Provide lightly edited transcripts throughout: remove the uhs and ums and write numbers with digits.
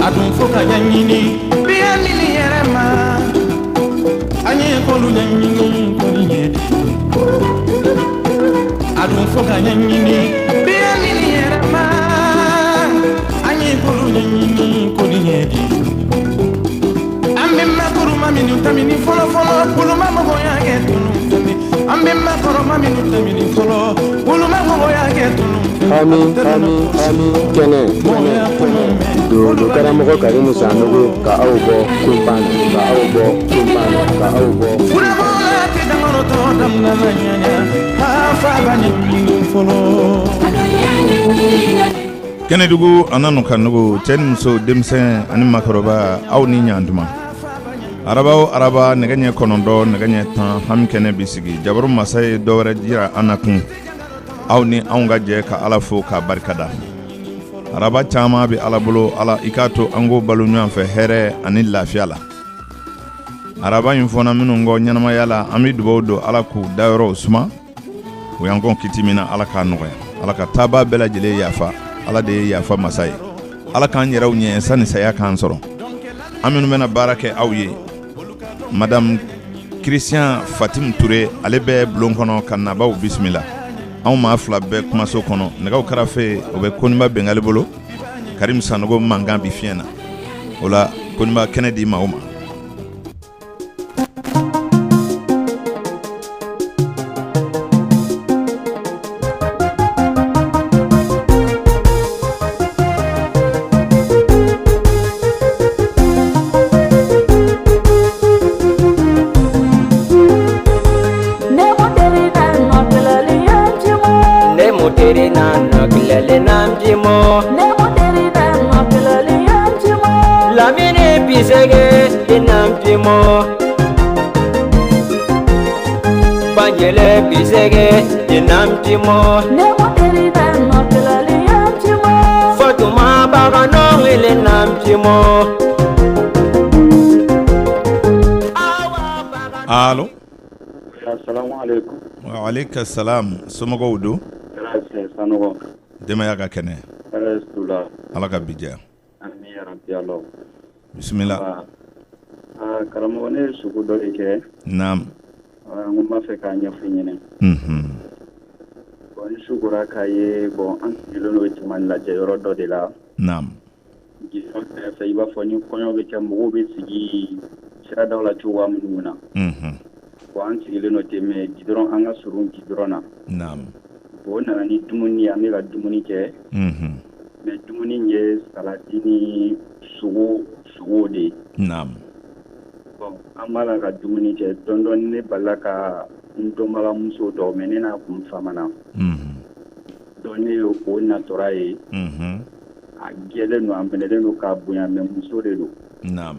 Adun foka nyini biya nini yerema anye kolu nyini kolu nyedi adun foka nyini biya nini yerema anye kolu nyini kolu nyedi ambe makuru mami nutamini folo folo buluma mogo yake tunu ambe makuru mami nutamini folo buluma mogo yake tunu Ami kene do karamɔgɔ Karimu Sanogo ka aw bɔ kumpana Kenedugu ananu kanugu cɛni muso denmisɛn ani makɔrɔba aw ni ɲantuma araba nɛgɛ ɲɛ 9 nɛgɛ ɲɛ 10 hami kɛnɛ bi sigi jabaru masa ye dɔwɛrɛ jira an na kun aw ni anw ka jɛ ka Ala fo ka barikada araba caman bi Ala bolo Ala i k'a to an ko balo ɲɔgɔn fɛ hɛrɛ ani lafiya la araba in fɔna minnu kɔ ɲɛnamaya la an bi dugawu don Ala k'u dayɔrɔw suma u y'an kɔn kiti min na Ala k'a nɔgɔya Ala ka taaba bɛɛ lajɛlen yafa Ala de ye yafa masa ye Ala k'an yɛrɛw ɲɛ sani saya k'an sɔrɔ an minnu bɛna baara kɛ aw ye Madame Christian Fatim Touré ale bɛ bulon kɔnɔ ka nabaw bisimila anw maa fila bɛɛ kumaso kɔnɔ nɛgɛw karafe o bɛ Koniba Bengali bolo Karimu Sanogo mankan bi fiɲɛ na o la Koniba kɛnɛ di maaw ma Lamine bisege dinampimo Banyele bisege dinampimo Fatuma bagano ile nampimo Allo Assalamu alaikum wa alayka salam somɔgɔw do Sanogo demaya ka kɛnɛ Restula Ala ka bija Ami rabbi Allah bismillah karamɔgɔ ne sugu dɔ de kɛ naam n b'a fɛ k'a ɲɛfɔ ɲɛnɛ bon n sugura k'a ye bon an sigilen n'o caman lajɛ yɔrɔ dɔ de la naam gisɔn fɛ i b'a fɔ ni kɔɲɔ bɛ kɛ mɔgɔw bɛ sigi siradaw la cogoya minnu na bon an sigilen n'o ten mais gidɔrɔn an ka surun gidɔrɔn na naam bon o nana ni dumuni an bɛ ka dumuni kɛ mais dumuni ye salati ni sogo de ye naam bon an b'a la ka dumuni kɛ dɔɔni dɔɔni ne balila ka n dɔnbagamuso dɔ mais ne n'a kun famana donc ne ye o natɔra ye a gɛlɛn don a minɛlen don k'a bonya mais muso de don naam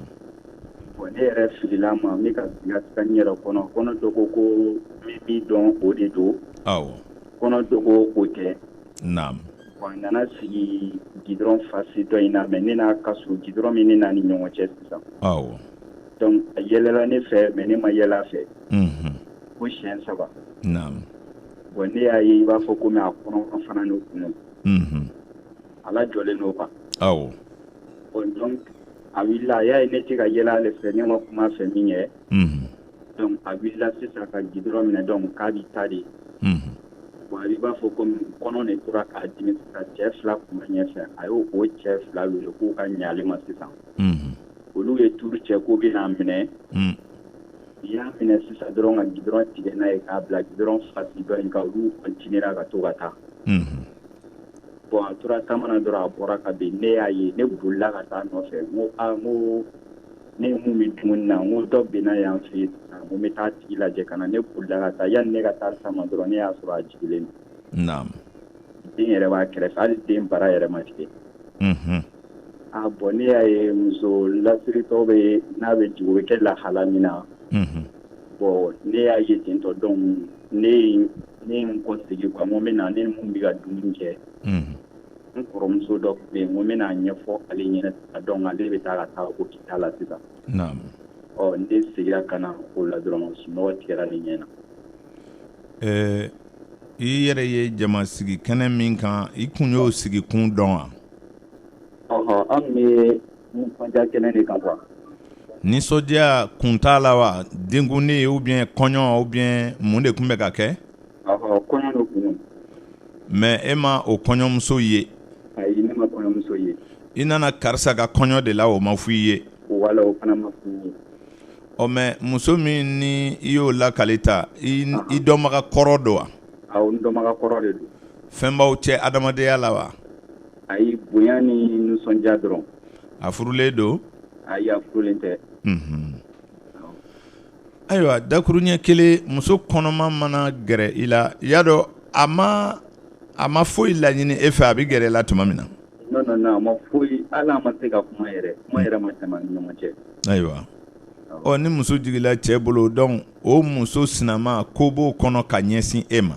bon ne yɛrɛ filila ma n bɛ ka siga n yɛrɛ kɔnɔ dɔ ko n bɛ min dɔn o de don awɔ kɔnɔ dɔ ko o tɛ naam bon a nana sigi gidɔrɔn fasi dɔ in na mais ne n'a ka so gidɔrɔn min ne n'a ni ɲɔgɔn cɛ sisan awɔ donc a yɛlɛla ne fɛ mais ne ma yɛlɛ a fɛ ko siɲɛ 3 naam bon ne y'a ye i b'a fɔ komi a kɔnɔ fana n'o kunu ala jɔlen n'o kan awɔ bon donc a wulila a y'a ye ne tɛ ka yɛlɛ ale fɛ ne ma kuma fɛ min kɛ donc a wulila sisan ka gidɔrɔn minɛ donc k'a b'i ta de bon a b'a fɔ komi kɔnɔ de tora k'a dimi sisan cɛ 2 kun bɛ ɲɛfɛ a y'o cɛ 2 wele k'u ka ɲɛ ale ma sisan olu ye turu cɛ k'u bɛna minɛ i y'a minɛ sisan dɔrɔn ka gidɔrɔn tigɛ n'a ye k'a bila gidɔrɔn fasi dɔ in kan olu continuera ka to ka taa bon a tora taamana dɔrɔn a bɔra ka bin ne y'a ye ne bolila ka taa nɔfɛ n ko ne ye mun bɛ dumuni na n ko dɔ binna yan fɛ yen sisan n ko n bɛ taa tigi lajɛ ka na ne bolila ka taa yanni ne ka taa sama dɔrɔn ne y'a sɔrɔ a jigilen don naam den yɛrɛ b'a kɛrɛfɛ hali den bara yɛrɛ ma tigɛ bon ne y'a ye muso lasiritɔ bɛ n'a bɛ jigin o bɛ kɛ lahala min na bon ne y'a ye ten tɔ donc ne ye n kɔsegin quoi n ko n bɛ na ne ni mun bɛ ka dumuni kɛ n kɔrɔmuso dɔ tun bɛ yen n ko n bɛ n'a ɲɛfɔ ale ɲɛna sisan donc ale bɛ taa ka taa o kita la sisan naam ne seginna ka na o la dɔrɔn sunɔgɔ tigɛra ne ɲɛ na I yɛrɛ ye jama sigi kɛnɛ min kan I kun y'o sigi kun dɔn wa? An bɛ nisɔndiya kɛnɛ de kan quoi. Nisɔndiya kun t'a la wa? Denkundi ou bien kɔɲɔ ou bien mun de kun bɛ ka kɛ? Kɔɲɔ de kun. Mais e ma o kɔɲɔmuso ye? Ayi, ne ma kɔɲɔmuso ye. I nana karisa ka kɔɲɔ de la o ma f'i ye? Wala, o fana ma f'i ye. Mais muso min ni I y'o lakali ta, I dɔnbaga kɔrɔ don wa? Awɔ, n dɔnbaga kɔrɔ de don. Fɛn b'aw cɛ adamadenya la wa? Ayi, bonya ni nisɔndiya dɔrɔn. A furulen don? Ayi, a furulen tɛ. Ayiwa, dakuru ɲɛ kelen muso kɔnɔma mana gɛrɛ I la, y'a dɔn a ma foyi laɲini e fɛ a bɛ gɛrɛ I la tuma min na? Non, a ma foyi, hali a ma se ka kuma yɛrɛ ma tɛmɛ ni ɲɔgɔn cɛ. Ayiwa. Ni muso jigila cɛ bolo donc o muso sinama ko b'o kɔnɔ ka ɲɛsin e ma.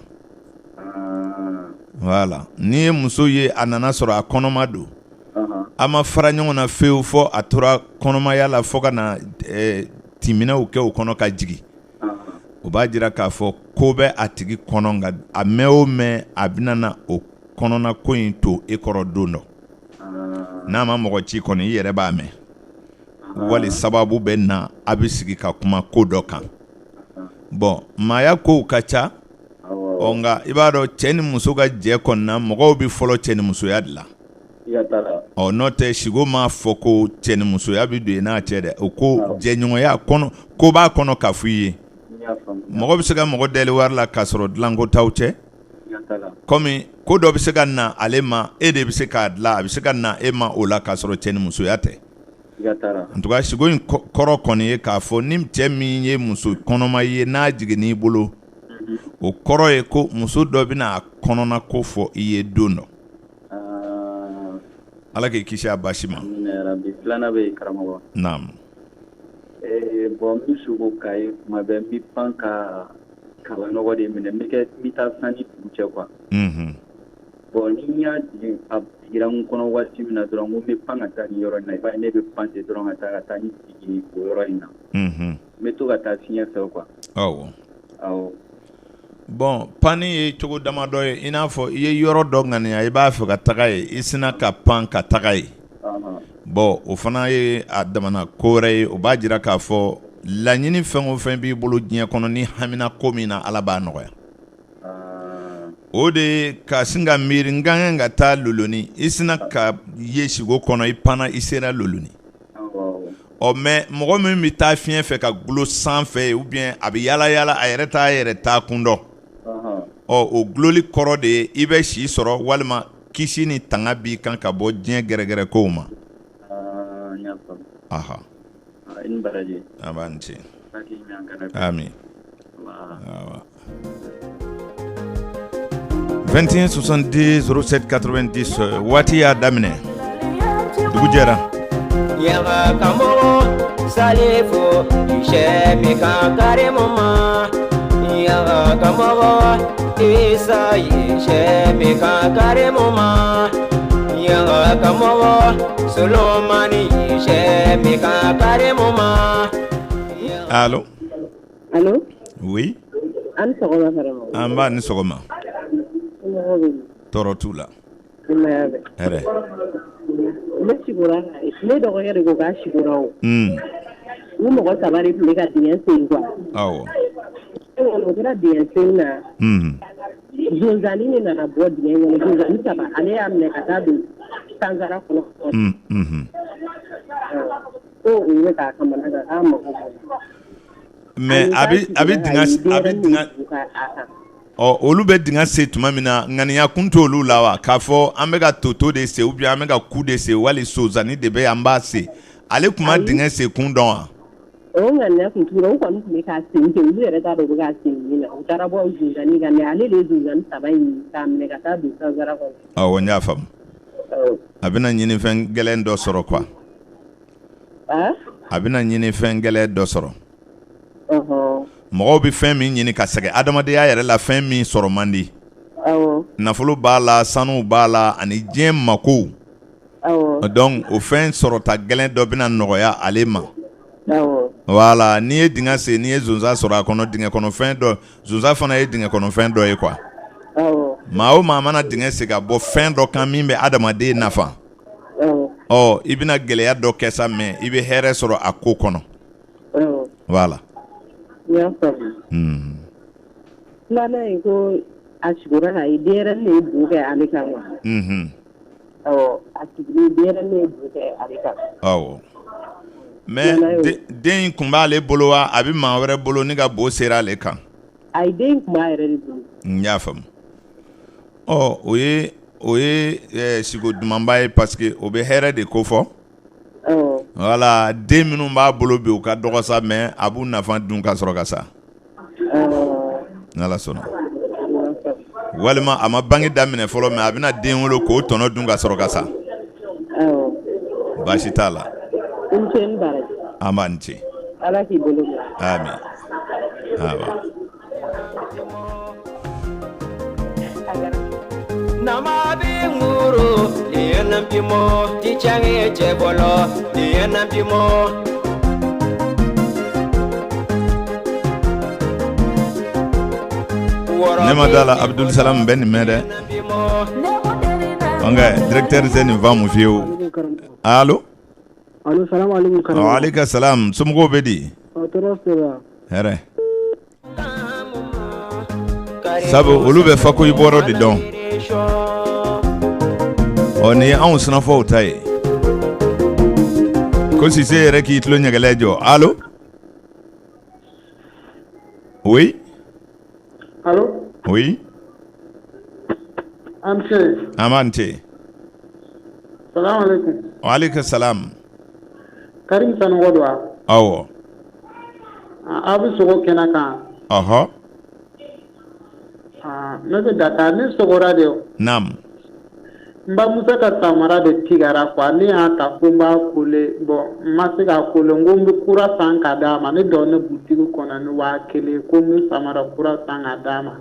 Voilà. Ni ye muso ye a nana sɔrɔ a kɔnɔma don. A ma fara ɲɔgɔn na fewu fɔ a tora kɔnɔmaya la fɔ ka na timinɛw kɛ o kɔnɔ ka jigin. O b'a jira k'a fɔ ko bɛ a tigi kɔnɔ nka a mɛn o mɛn a bɛna na o kɔnɔna ko in to e kɔrɔ don dɔ. N'a ma mɔgɔ ci kɔni I yɛrɛ b'a mɛn. Wali sababu bɛ na a bɛ sigi ka kuma ko dɔ kan. Bon maaya kow ka ca. Nka I b'a dɔn cɛ ni muso ka jɛ kɔnɔna mɔgɔw bɛ fɔlɔ cɛ ni musoya de la. N'o tɛ sigo m'a fɔ ko cɛ ni musoya bɛ don I n'a cɛ dɛ. O ko jɛɲɔgɔnya kɔnɔ ko b'a kɔnɔ ka f'i ye. Mɔgɔ bɛ se ka mɔgɔ deli wari la k'a sɔrɔ dilanko t'aw cɛ. Komi ko dɔ bɛ se ka na ale ma e de bɛ se k'a dilan a bɛ se ka na e ma o la k'a sɔrɔ cɛ ni musoya tɛ. En tout cas sigo in kɔrɔ kɔni ye k'a fɔ ni cɛ min ye muso kɔnɔma ye n'a jiginn'i bolo o kɔrɔ ye ko muso dɔ bɛna a kɔnɔna ko fɔ I ye don dɔ. Ala k'i kisi a basi ma. Filanan bɛ yen karamɔgɔ. Naam. Bon n bɛ sogo k'a ye kuma bɛɛ n bɛ pan ka kalanɔgɔ de minɛ n bɛ taa sanni dugu cɛ quoi. Bon ni y'a jigin a digira n kɔnɔ waati min na dɔrɔn n ko n bɛ pan ka taa ni yɔrɔ in na I b'a ye ne bɛ pan ten dɔrɔn ka taa ni sigi o yɔrɔ in na. N bɛ to ka taa fiɲɛ fɛ quoi. Awɔ. Bon panni ye cogo damadɔ ye I n'a fɔ I ye yɔrɔ dɔ ŋaniya I b'a fɛ ka taga ye I sina ka pan ka taga ye. Bon o fana ye a damana ko wɛrɛ ye o b'a jira k'a fɔ laɲini fɛn o fɛn b'i bolo diɲɛ kɔnɔ ni hamina ko min na Ala b'a nɔgɔya. O de ka sin ka miiri n ka kan ka taa loloni I sina ka ye sigo kɔnɔ I panna I sera loloni. Mais mɔgɔ min bɛ taa fiɲɛ fɛ ka gulo sanfɛ ou bien a bɛ yala yala a yɛrɛ t'a yɛrɛ taa kun dɔn. O guloli kɔrɔ de ye I bɛ si sɔrɔ walima kisi ni tanga b'i kan ka bɔ diɲɛ gɛrɛgɛrɛ kow ma. Aha. I ni baraji. A b'a ni ce. Amin. 21 70 07 90 waati y'a daminɛ. Dugu jɛra. Yaga kamo salifo shemi kankare mama yaga kamo isa shemi kankare mama yaga kamo solomani shemi kankare mama. Allô? Allô? Oui. An sɔgɔma vraiment. An b'a ni sɔgɔma. Tɔɔrɔ t'u la. Hɛrɛ. Ne sigura ne dɔgɔkɛ de ko k'a sigura o. Ni mɔgɔ saba de tun bɛ ka dingɛ sen quoi. Awɔ. O kɛra dingɛ sen na. Zonzanni de nana bɔ dingɛ kɔnɔ zonzanni saba ale y'a minɛ ka taa don sansara kɔnɔ. Ko o ye k'a kamana kan k'a mago bɔ. Mais a bɛ dingɛ olu bɛ dingɛ sen tuma min na ŋaniya kun t'olu la wa k'a fɔ an bɛ ka toto de sen ou bien an bɛ ka ku de sen wali sozani de bɛ an b'a sen ale tun ma dingɛ sen kun dɔn wa. O ŋaniya kun t'u la o kɔni tun bɛ k'a sen ten olu yɛrɛ t'a dɔn u bɛ k'a sen min na u taara bɔ zonzanni kan mais ale de ye zonzanni saba in k'a minɛ ka taa don sansara kɔnɔ. Awɔ n y'a faamu. A bɛna ɲinifɛn gɛlɛn dɔ sɔrɔ quoi. A bɛna ɲinifɛn gɛlɛn dɔ sɔrɔ. Mɔgɔw bɛ fɛn min ɲini ka sɛgɛn adamadenya yɛrɛ la fɛn min sɔrɔ man di. Nafolo b'a la sanu b'a la ani diɲɛ mako. Donc o fɛn sɔrɔta gɛlɛn dɔ bɛna nɔgɔya ale ma. Voilà n'i ye dingɛ sen n'i ye zonzan sɔrɔ a kɔnɔ dingɛ kɔnɔ fɛn dɔ zonzan fana ye dingɛ kɔnɔ fɛn dɔ ye quoi. maa o maa mana dingɛ se ka bɔ fɛn dɔ kan min bɛ adamaden nafa i bɛna gɛlɛya dɔ kɛ sa mɛ i bɛ hɛrɛ sɔrɔ a ko kɔnɔ voilà filanan in ko a sigura ka ye denyɛrɛnin de ye bu kɛ ale kan wa a sigilen denyɛrɛnin de ye bu kɛ ale kan awɔ mais den in kun b'ale bolo wa a bɛ maa wɛrɛ bolo ni ka bo sera ale kan a ye den kun b'a yɛrɛ de bolo n y'a faamu o ye sigo dumanba ye parce que o bɛ hɛrɛ de ko fɔ voilà den minnu b'a bolo bi u ka dɔgɔ sa mais a b'u nafa dun ka sɔrɔ ka sa n'Ala sɔnna walima a ma bange daminɛ fɔlɔ mais a bɛna den wolo k'o tɔnɔ dun ka sɔrɔ ka sa baasi t'a la an b'a ni ce Ala k'i bolo amin Nama binguru lienam pimo tichange chebolo lienam pimo Nema dala Abdul Salam Ben Mede Anga directeur Zeni Vamu Fiu Allo salam alaikum wa alayka salam sumgo bedi here Sabu olu bɛ fako iboro de don ni anw sunafɔw ta ye ko Sise yɛrɛ k'i tulo ɲɛgɛlɛ jɔ allo oui allo oui amante salam alaikum wa alayka salam Karim Sanogodwa awo abu sogo kena kan aha ne bɛ Dakar ne sogora de nam n bamuso ka samara de tigara quoi ne y'a ta ko n b'a kole bon n ma se k'a kole n ko n bɛ kura san ka d'a ma ne dɔn ne butigi kɔnɔ ni 1000 ko n bɛ samara kura san ka d'a ma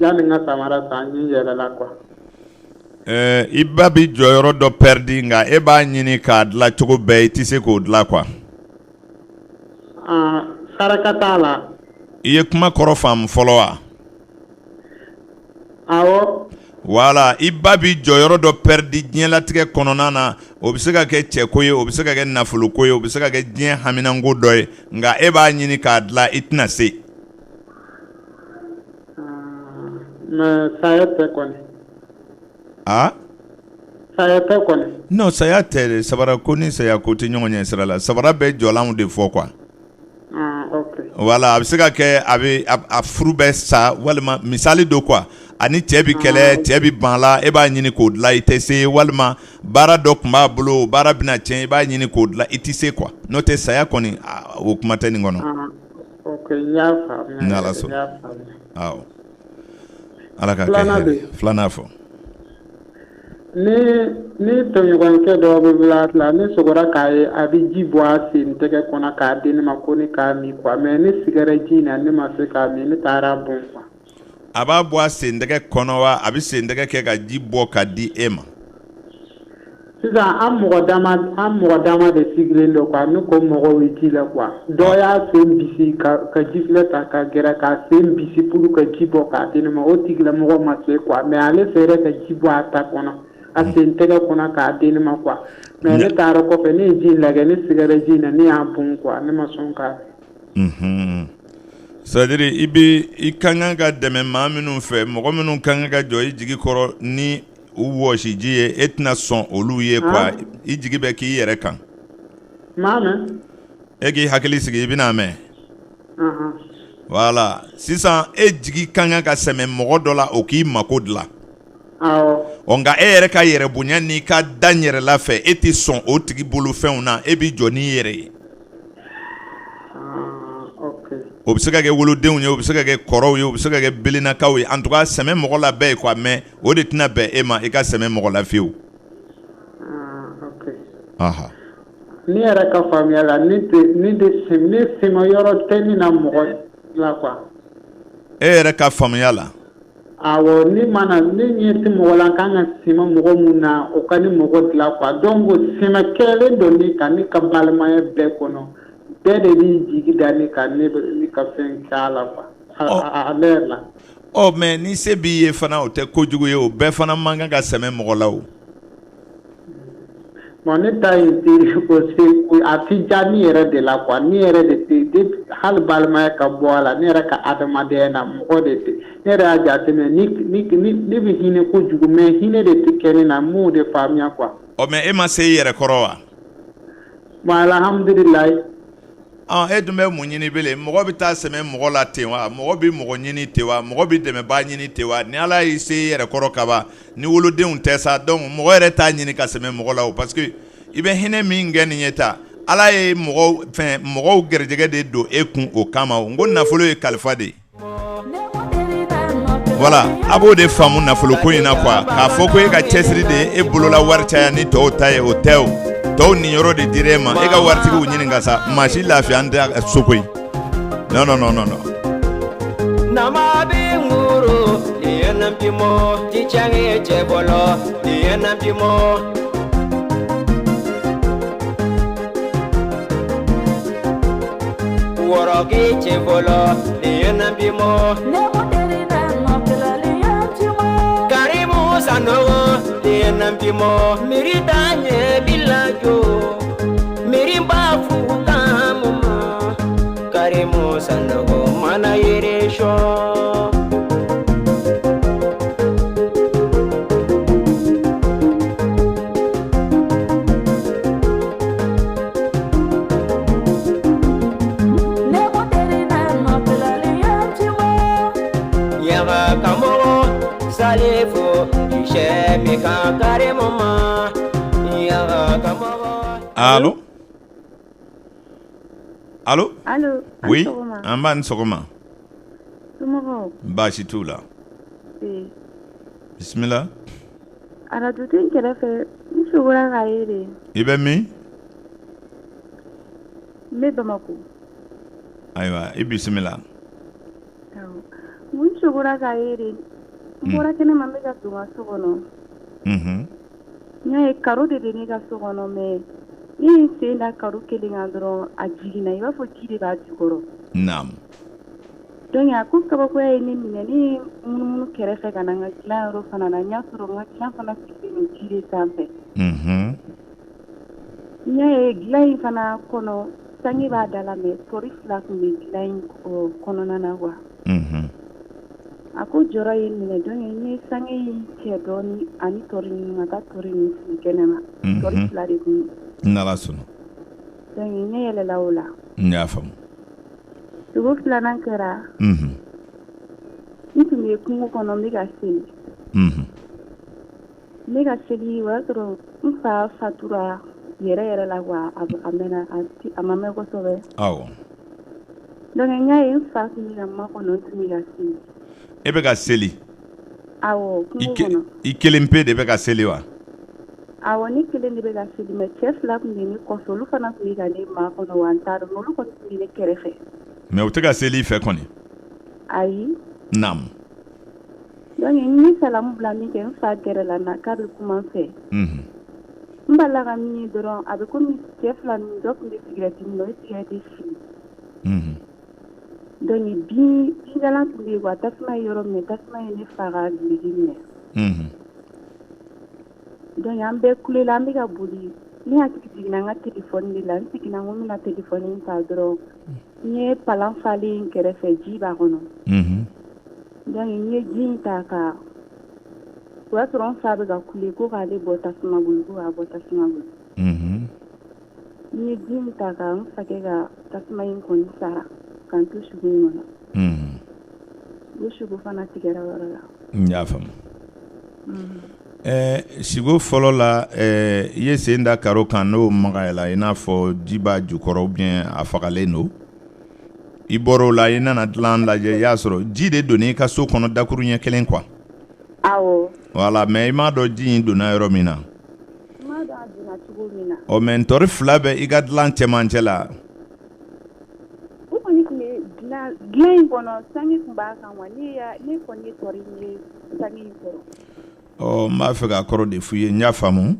yanni n ka samara san n yɛlɛla quoi i ba bi jɔyɔrɔ dɔ pɛridi nka e b'a ɲini k'a dilan cogo bɛɛ i tɛ se k'o dilan quoi saraka t'a la i ye kuma kɔrɔ faamu fɔlɔ wa awɔ Wala i ba bi jɔyɔrɔ dɔ pɛridi diɲɛlatigɛ kɔnɔna na o bɛ se ka kɛ cɛko ye o bɛ se ka kɛ nafoloko ye o bɛ se ka kɛ diɲɛ haminanko dɔ ye nka e b'a ɲini k'a dilan i tɛna se mais saya tɛ kɔni saya tɛ kɔni non saya tɛ dɛ sabara ko ni saya ko tɛ ɲɔgɔn ɲɛ sira la sabara bɛ jɔlanw de fɔ quoi wala a bɛ se ka kɛ a furu bɛ sa walima misali do quoi ani cɛ bi kɛlɛ cɛ bi ban la e b'a ɲini k'o dilan i tɛ se walima baara dɔ tun b'a bolo baara bɛna tiɲɛ i b'a ɲini k'o dilan i tɛ se quoi n'o tɛ saya kɔni o kuma tɛ nin kɔnɔ n'Ala sɔnna awɔ Ala ka kɛ hɛrɛ filanan fɔ ni tɔɲɔgɔnkɛ dɔ bɛ bila ne sɔgɔra k'a ye a bɛ ji bɔ a sen tɛgɛ kɔnɔ k'a di ne ma ko ne k'a min quoi mais ne sigara ji in na ne ma se k'a min ne taara bon quoi a b'a bɔ a sen tɛgɛ kɔnɔ wa a bɛ sen tɛgɛ kɛ ka ji bɔ ka di e ma sisan an mɔgɔ dama de sigilen don quoi ne ko mɔgɔw ye ji la quoi dɔ y'a sen bisi ka ji filɛ ta ka gɛrɛ k'a sen bisi pour ka ji bɔ k'a di ne ma o tigilamɔgɔ ma se quoi mais ale fɛrɛ ka ji bɔ a ta kɔnɔ a sen tɛgɛ kɔnɔ k'a di ne ma quoi mais ne taara kɔfɛ ne ye ji lajɛ ne sigara ji in na ne y'a bon quoi ne ma sɔn k'a c'est-à-dire i ka kan ka dɛmɛ maa minnu fɛ mɔgɔ minnu ka kan ka jɔ i jigi kɔrɔ ni u wɔsi ji ye e tɛna sɔn olu ye quoi i jigi bɛ k'i yɛrɛ kan e k'i hakili sigi i bɛna mɛn voilà sisan e jigi ka kan ka sɛmɛ mɔgɔ dɔ la o k'i mako dilan nka e yɛrɛ ka yɛrɛ bonya n'i ka da yɛrɛ la fɛ e tɛ sɔn o tigi bolo fɛnw na e b'i jɔ n'i yɛrɛ ye o bɛ se ka kɛ wolodenw ye o bɛ se ka kɛ kɔrɔw ye o bɛ se ka kɛ belenakaw ye en tout cas sɛmɛ mɔgɔ la bɛɛ ye quoi mais o de tɛna bɛn e ma i ka sɛmɛ mɔgɔ la fiyewu ne yɛrɛ ka faamuya la ne sɛmɛ yɔrɔ tɛ ne na mɔgɔ la quoi e yɛrɛ ka faamuya la awɔ ne ɲɛ tɛ mɔgɔ la kan ka sɛmɛ mɔgɔ mun na o ka ni mɔgɔ dilan quoi donc sɛmɛ kɛlen don ne kan ne ka balimaya bɛɛ kɔnɔ bɛɛ de b'i jigi da ne kan ne ka fɛn k'a la quoi a l'air la Oh, mais ni se bi ye fana o tɛ kojugu ye o bɛɛ fana man kan ka sɛmɛ mɔgɔ la o. Bon ne ta ye aussi a ti ja ni yɛrɛ de la quoi ni yɛrɛ de te hali balimaya ka bɔ a la ne yɛrɛ ka adamadenya na mɔgɔ de te ne yɛrɛ y'a jateminɛ ni bɛ hinɛ kojugu mais hinɛ de tɛ kɛ ne na m'o de faamuya quoi. Oh, mais e ma se i yɛrɛ kɔrɔ wa? Bon alhamdulilayi. E dun bɛ mun ɲini bele mɔgɔ bɛ taa sɛmɛ mɔgɔ la ten wa mɔgɔ bɛ mɔgɔ ɲini ten wa mɔgɔ bɛ dɛmɛbaa ɲini ten wa ni ala y'i se i yɛrɛ kɔrɔ kaban ni wolodenw tɛ sa donc mɔgɔ yɛrɛ t'a ɲini ka sɛmɛ mɔgɔ la o parce que i bɛ hinɛ min kɛ nin ye ta ala ye mɔgɔw gɛrɛjɛgɛ de don e kun o kama o n ko nafolo ye kalifa de ye. Voilà a b'o de faamu nafolo ko in na quoi k'a fɔ ko e ka cɛsiri de ye e bolola wari caya ni tɔw ta ye o tɛ o. Tɔw ni yɔrɔ de dir'e ma e ka waritigiw ɲini ka sa maa si lafiya an tɛ so koyi non. Nama bi nguru liena pimo ti change chebolo liena pimo worogi chebolo liena pimo karimu sanogo liena pimo miritanye bilajo mirimba fukamuma karimu sanogo mana yeresho Allô? Allô? Allô? Oui, an b'a ni sɔgɔma. Somɔgɔw? Baasi t'u la. Bisimila. Arajoden kɛrɛfɛ n sogora k'a ye de. I bɛ min? N bɛ Bamako. Ayiwa, i bisimila. Awɔ. N sogora k'a ye de. N bɔra kɛnɛma n bɛ ka don n ka so kɔnɔ. N y'a ye karo de bɛ ne ka so kɔnɔ mais ne ye n sen da karo kelen kan dɔrɔn a jiginna i b'a fɔ ji de b'a jukɔrɔ. Naam. Donc a ko kabakoya ye ne minɛ ne ye munumunu kɛrɛfɛ ka na n ka dilan yɔrɔ fana na n y'a sɔrɔ n ka dilan fana sigilen don ji de sanfɛ. N y'a ye dilan in fana kɔnɔ sange b'a da la mais tori 2 tun bɛ dilan in kɔnɔna na quoi. A ko jɔrɔ ye minɛ donc n ye sange in cɛ dɔɔni ani tori ninnu ka taa tori ninnu sigi kɛnɛma. Tori 2 de tun don. N'Ala sɔnna. Donc n yɛlɛla o la. N y'a faamu. Dugu 2nan kɛra. N tun bɛ kungo kɔnɔ n bɛ ka seli. N bɛ ka seli o y'a sɔrɔ n fa fatura yɛrɛ la quoi a mɛnna a ma mɛn kosɛbɛ. Awɔ. Donc n y'a ye n fa tun bɛ ka makɔnɔ n tun bɛ ka seli. E bɛ ka seli? Awɔ kungo kɔnɔ. I kelen pe de bɛ ka seli wa? Awɔ ne kelen de bɛ ka seli mais cɛ 2 tun bɛ ne kɔfɛ olu fana tun bɛ ka ne makɔnɔ wa n t'a dɔn olu kɔni tun bɛ ne kɛrɛfɛ. Mais u tɛ ka seli i fɛ kɔni? Ayi. Naam. Donc n ye salamu bila min kɛ n fa gɛrɛla n na k'a bɛ kuma n fɛ. N balila ka min ye dɔrɔn a bɛ komi cɛ 2 ninnu dɔ tun bɛ cigarette min na o ye cigarette fili. Donc binjalan tun bɛ yen quoi tasuma ye yɔrɔ minɛ tasuma ye ne fa ka gileki minɛ. Donc an bɛɛ kulela an bɛ ka boli ne hakili jiginna n ka téléphone de la n seginna n ko n bɛna téléphone in ta dɔrɔn n ye palan falen kɛrɛfɛ ji b'a kɔnɔ. Donc n ye ji in ta ka o y'a sɔrɔ n fa bɛ ka kule ko k'ale bɔ tasuma bolo ko k'a bɔ tasuma bolo. N ye ji in ta ka n fakɛ ka tasuma in kɔni sara ka n to sugu in kɔnɔ. O sugu fana tigɛra yɔrɔ la. N y'a faamu. Sigo fɔlɔ la i ye sen da karo kan n'o magayala i n'a fɔ ji b'a jukɔrɔ ou bien a fagalen don i bɔr'o la i nana dilan lajɛ i y'a sɔrɔ ji de donna i ka so kɔnɔ dakuru ɲɛ kelen quoi. Awɔ. Voilà mais i m'a dɔn ji in donna yɔrɔ min na. N m'a dɔn a donna cogo min na. Ɔ mais ntɔri 2 bɛ i ka dilan cɛmancɛ la. O kɔni tun bɛ dilan in kɔnɔ sange tun b'a kan wa ne kɔni ye tɔri ye sange in kɔrɔ. N b'a fɛ ka kɔrɔ de f'u ye n y'a faamu.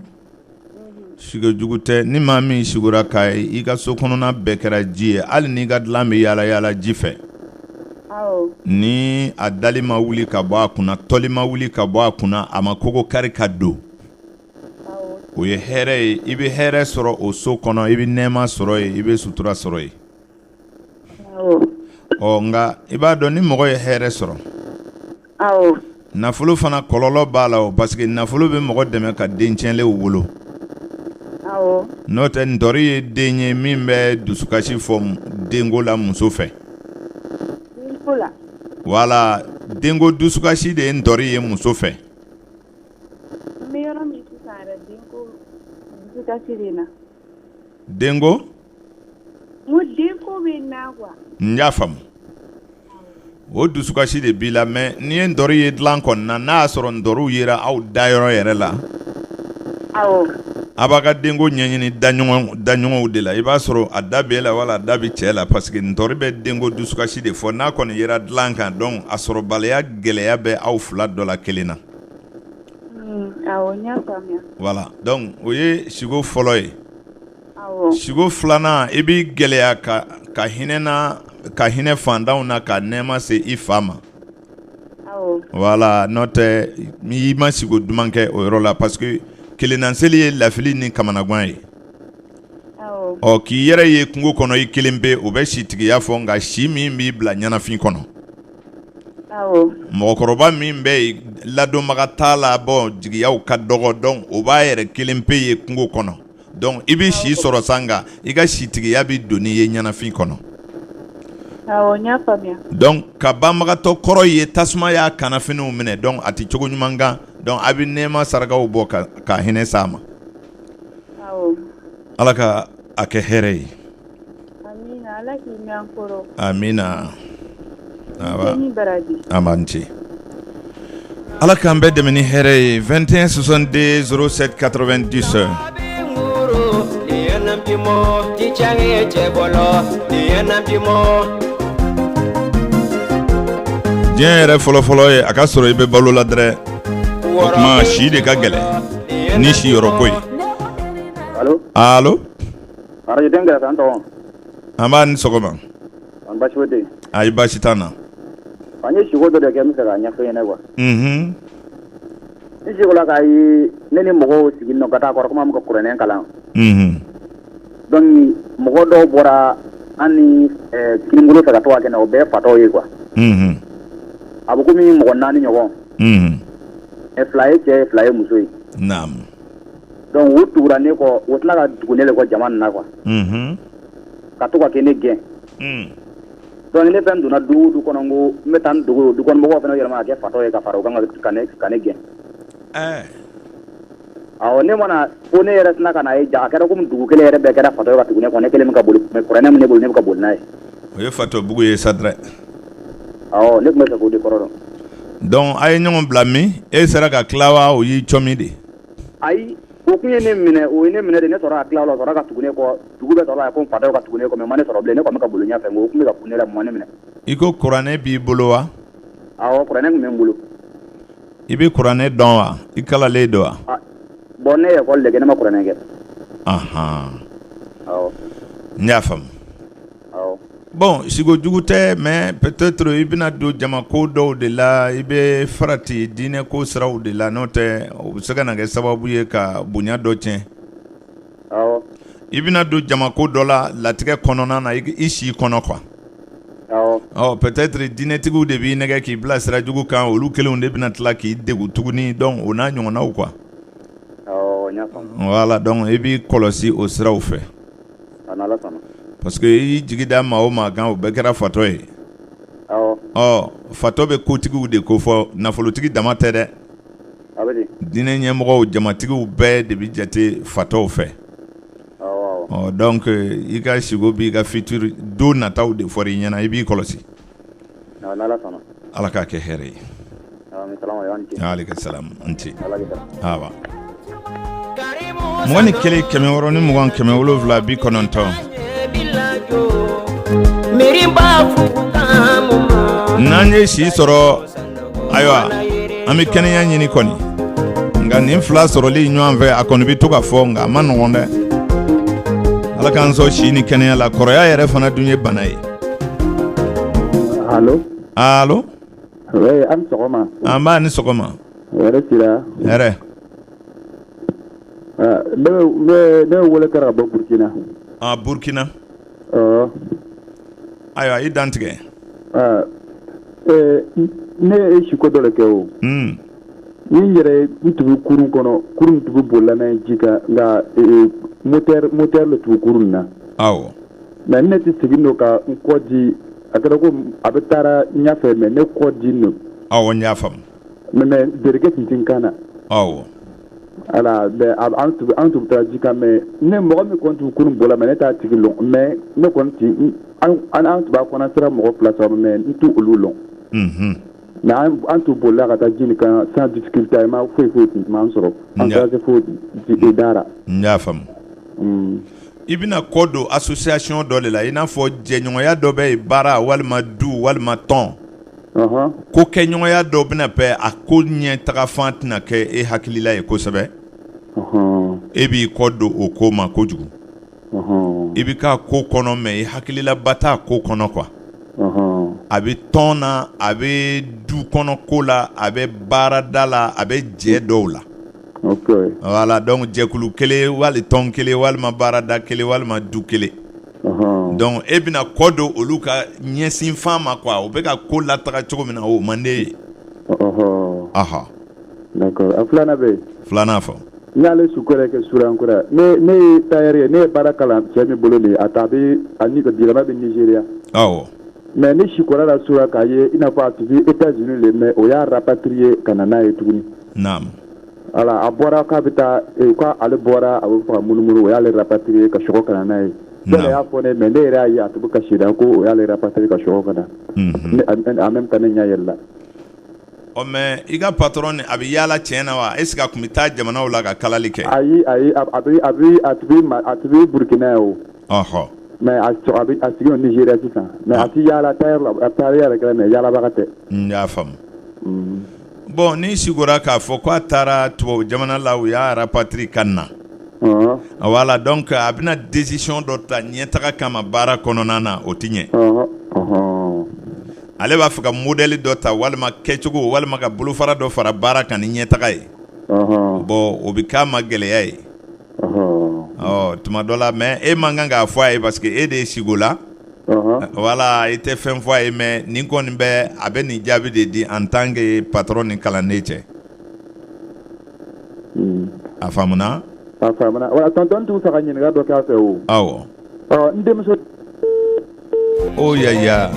Siga jugu tɛ ni maa min sigura ka i ka so kɔnɔna bɛɛ kɛra ji ye hali n'i ka dilan bɛ yaala yaala ji fɛ. ni a dali ma wuli ka bɔ a kunna tɔli ma wuli ka bɔ a kunna a ma kogo kari ka don o ye hɛrɛ ye i bɛ hɛrɛ sɔrɔ o so kɔnɔ i bɛ nɛɛma sɔrɔ yen i bɛ sutura sɔrɔ yen nka i b'a dɔn ni mɔgɔ ye hɛrɛ sɔrɔ nafolo fana kɔlɔlɔ b'a la o parce que nafolo bɛ mɔgɔ dɛmɛ ka dencɛnlenw wolo n'o tɛ ntɔri ye den ye min bɛ dusukasi fɔ denko la muso fɛ wala denko dusukasi de ye ntɔri ye muso fɛ denko n y'a faamu o dusukasi de b'i la mais n'i ye ntɔri ye dilan kɔnɔna n'a y'a sɔrɔ ntɔriw yera aw dayɔrɔ yɛrɛ la a b'a ka denko ɲɛɲini daɲɔgɔnw de la i b'a sɔrɔ a da b'e la wala a da bɛ cɛ la parce que ntɔri bɛ denko dusukasi de fɔ n'a kɔni yera dilan kan donc a sɔrɔbaliya gɛlɛya bɛ aw fila dɔ la kelen na voilà donc o ye siko fɔlɔ ye siko filanan i b'i gɛlɛya ka hinɛ fantanw na ka nɛɛma se i fa ma voilà n'o tɛ i ma siko duman kɛ o yɔrɔ la parce que kelennaseli ye lafili ni kamanagan ye k'i yɛrɛ ye kungo kɔnɔ i kelen pe o bɛ sitigiya fɔ nka si min b'i bila ɲɛnafin kɔnɔ mɔgɔkɔrɔba min bɛ yen ladonbaga t'a la jigiyaw ka dɔgɔ donc o b'a yɛrɛ kelen pe ye kungo kɔnɔ donc i bɛ si sɔrɔ sa nka i ka sitigiya bɛ don n'i ye ɲɛnafin kɔnɔ donc ka banbagatɔ kɔrɔ ye tasuma y'a kanafiniw minɛ donc a tɛ cogo ɲuman kan donc a bɛ nɛɛma sarakaw bɔ ka hinɛ s'a ma ala ka a kɛ hɛrɛ ye amina a b'an ci ala k'an bɛɛ dɛmɛ ni hɛrɛ ye 21 62 07 90 diɲɛ yɛrɛ fɔlɔfɔlɔ ye a ka sɔrɔ i bɛ balo la dɛrɛ o tuma si de ka gɛlɛn ni si yɔrɔ ko ye allo an b'a ni sɔgɔma ayi baasi t'an na an ye siko dɔ de kɛ n bɛ fɛ k'a ɲɛfɔ ɲɛna quoi n sikola k'a ye ne ni mɔgɔw sigi nɔ ka taa kɔrɔ komi an bɛ ka kuranɛ kalan donc mɔgɔ dɔw bɔra an ni kinibolo fɛ ka to ka kɛ na o bɛɛ ye fatɔw ye quoi a bɛ komi mɔgɔ 4 ɲɔgɔn 2 ye cɛ ye 2 ye muso ye donc o tugura ne kɔ o tila ka tugu ne le kɔ jama nin na quoi ka to ka kɛ ne gɛn donc ne fɛn donna du o du kɔnɔ n ko n bɛ taa n dogo du kɔnɔ mɔgɔw fana yɛlɛma ka kɛ fatɔ ye ka fara o kan ka ne gɛn ne mana fo ne yɛrɛ tila ka na ye ja a kɛra komi dugu kelen yɛrɛ bɛɛ kɛra fatɔ ye ka tugu ne kɔ ne kelen bɛ ka boli mais kuranɛ min ne bolo ne bɛ ka boli n'a ye o ye fatɔ bugu ye sa dɛrɛ ne tun bɛ fɛ k'o de kɔrɔ dɔn donc a ye ɲɔgɔn bila min e sera ka tila wa o y'i cɔ min de ayi o kun ye ne minɛ de ne sɔrɔ ka tila o la sɔrɔ ka tugu ne kɔ dugu bɛ sɔrɔ ko n fatɔ ka tugu ne kɔ mais ma ne sɔrɔ bilen ne kɔni bɛ ka boli ɲɛfɛ o kun bɛ ka kun ne la ma ne minɛ i ko kuranɛ b'i bolo wa kuranɛ kun bɛ n bolo i bɛ kuranɛ dɔn wa i kalalen don wa bon ne ye école de kɛ ne ma kuranɛ kɛ n y'a faamu bon sigo jugu tɛ mais peut-être i bɛna don jamako dɔw de la i bɛ farati diinɛ ko siraw de la n'o tɛ o bɛ se ka na kɛ sababu ye ka bonya dɔ tiɲɛ i bɛna don jamako dɔ la latigɛ kɔnɔna na i si kɔnɔ quoi peut-être diinɛtigiw de b'i nɛgɛ k'i bila sira jugu kan olu kelenw de bɛna tila k'i degun tuguni donc o n'a ɲɔgɔnnaw quoi voilà donc i b'i kɔlɔsi o siraw fɛ parce que i jigi da maa o maa kan o bɛɛ kɛra fatɔ ye fatɔ bɛ kotigiw de ko fɔ nafolotigi dama tɛ dɛ diinɛ ɲɛmɔgɔw jamatigiw bɛɛ de bɛ jate fatɔw fɛ donc i ka sigo b'i ka futur don nataw de fɔra i ɲɛna i b'i kɔlɔsi ala k'a kɛ hɛrɛ ye aleykum salam an ti awa 21 120 170 n'an ye si sɔrɔ ayiwa an bɛ kɛnɛya ɲini kɔni nka nin fila sɔrɔli ɲɔgɔn fɛ a kɔni bɛ to ka fɔ nka a ma nɔgɔn dɛ ala k'an sɔn si ni kɛnɛya la kɔrɔya yɛrɛ fana dun ye bana ye Allo? Oui, am sogoma. Amba ni sogoma. Wala sira. Ere. Ne wala kara ba Burkina. Burkina. Ayo, i dantige. Ne e shiko dole ke o. Ni yere ntubu kurun kono, kurun tubu bolla na jika nga moteur le tubu kurun na. Awo. Na ne ti sigino ka nkoji akara ko abetara nyafe me ne koji no. Awo nyafam. Me dereke tintin kana. Awo. Ala be antu ta jika me ne mo mi kontu kurun bola me ne ta tigilo me ne konti antu ba kona sera mo place me ntu ululon. Na antu bola ka ta jini kan sans difficulté ma foi ma soro antu fo di dara. Nyafam. Ibina kodo association dɔ de la i n'a fɔ jɛɲɔgɔnya dɔ bɛ baara walima du walima tɔn ko kɛɲɔgɔnya dɔ bɛna pɛ a ko ɲɛ taga fan tɛna kɛ e hakilila ye kosɛbɛ e b'i kɔ don o ko ma kojugu i bɛ k'a ko kɔnɔ mɛ i hakililaba t'a ko kɔnɔ quoi a bɛ tɔn na a bɛ du kɔnɔ ko la a bɛ baarada la a bɛ jɛ dɔw la. Okay. Voilà, donc jɛkulu kelen wali tɔn kelen walima baarada kelen walima du kelen. Donc e bɛna kɔ don olu ka ɲɛsin fan ma quoi o bɛ ka ko lataga cogo min na o man di ye. D'accord. A filanan bɛ yen. Filanan fɔ. N y'ale sukɔrɔ kɛ surankura ne ye tailleur ye ne ye baara kalan cɛ min bolo de a ta bɛ ani ka yɛlɛma bɛ Nigeria. Awɔ. Mais ne si kɔrɔ la sura k'a ye i n'a fɔ a tun bɛ États-Unis le mais o y'a rapatrié ka na n'a ye tuguni. Naam. Ala a bɔra k'a bɛ taa ko ale bɔra a bɛ fɔ ka munumunu o y'ale rapatrié ka sɔgɔ ka na n'a ye. Ne y'a fɔ ne mais ne yɛrɛ y'a ye a tun bɛ ka sida ko o y'ale rapatrié ka sɔgɔ ka na. En même temps ne ɲɛ yɛlɛla. Mais i ka patron a bɛ yaala tiɲɛ na wa est-ce que a tun bɛ taa jamanaw la ka kalali kɛ. Ayi a tun bɛ Burkina o. Mais a sigi o Nigeria sisan mais a tɛ yaala tailleur la a tailleur yɛrɛ kɛra mais yaalabaga tɛ. N y'a faamu. Bon ni sigura k'a fɔ ko a taara tubabu jamana la u y'a rapatrié ka na. Voilà donc a bɛna décision dɔ ta ɲɛtaga kama baara kɔnɔna na o tɛ ɲɛ. Ale b'a fɛ ka modèle dɔ ta walima kɛcogo walima ka bolofara dɔ fara baara kan ni ɲɛtaga ye. Bon o bɛ k'a ma gɛlɛya ye. Tuma dɔ la mais e man kan k'a fɔ a ye parce que e de ye sigo la. Voilà i tɛ fɛn fɔ a ye mais nin kɔni bɛ a bɛ nin jaabi de di en tant que patron ni kalanden cɛ. A faamuna? A faamuna. Wala tonton t'u fɛ ka ɲininkali dɔ k'a fɛ o. Awɔ. N denmuso. Oh yaya.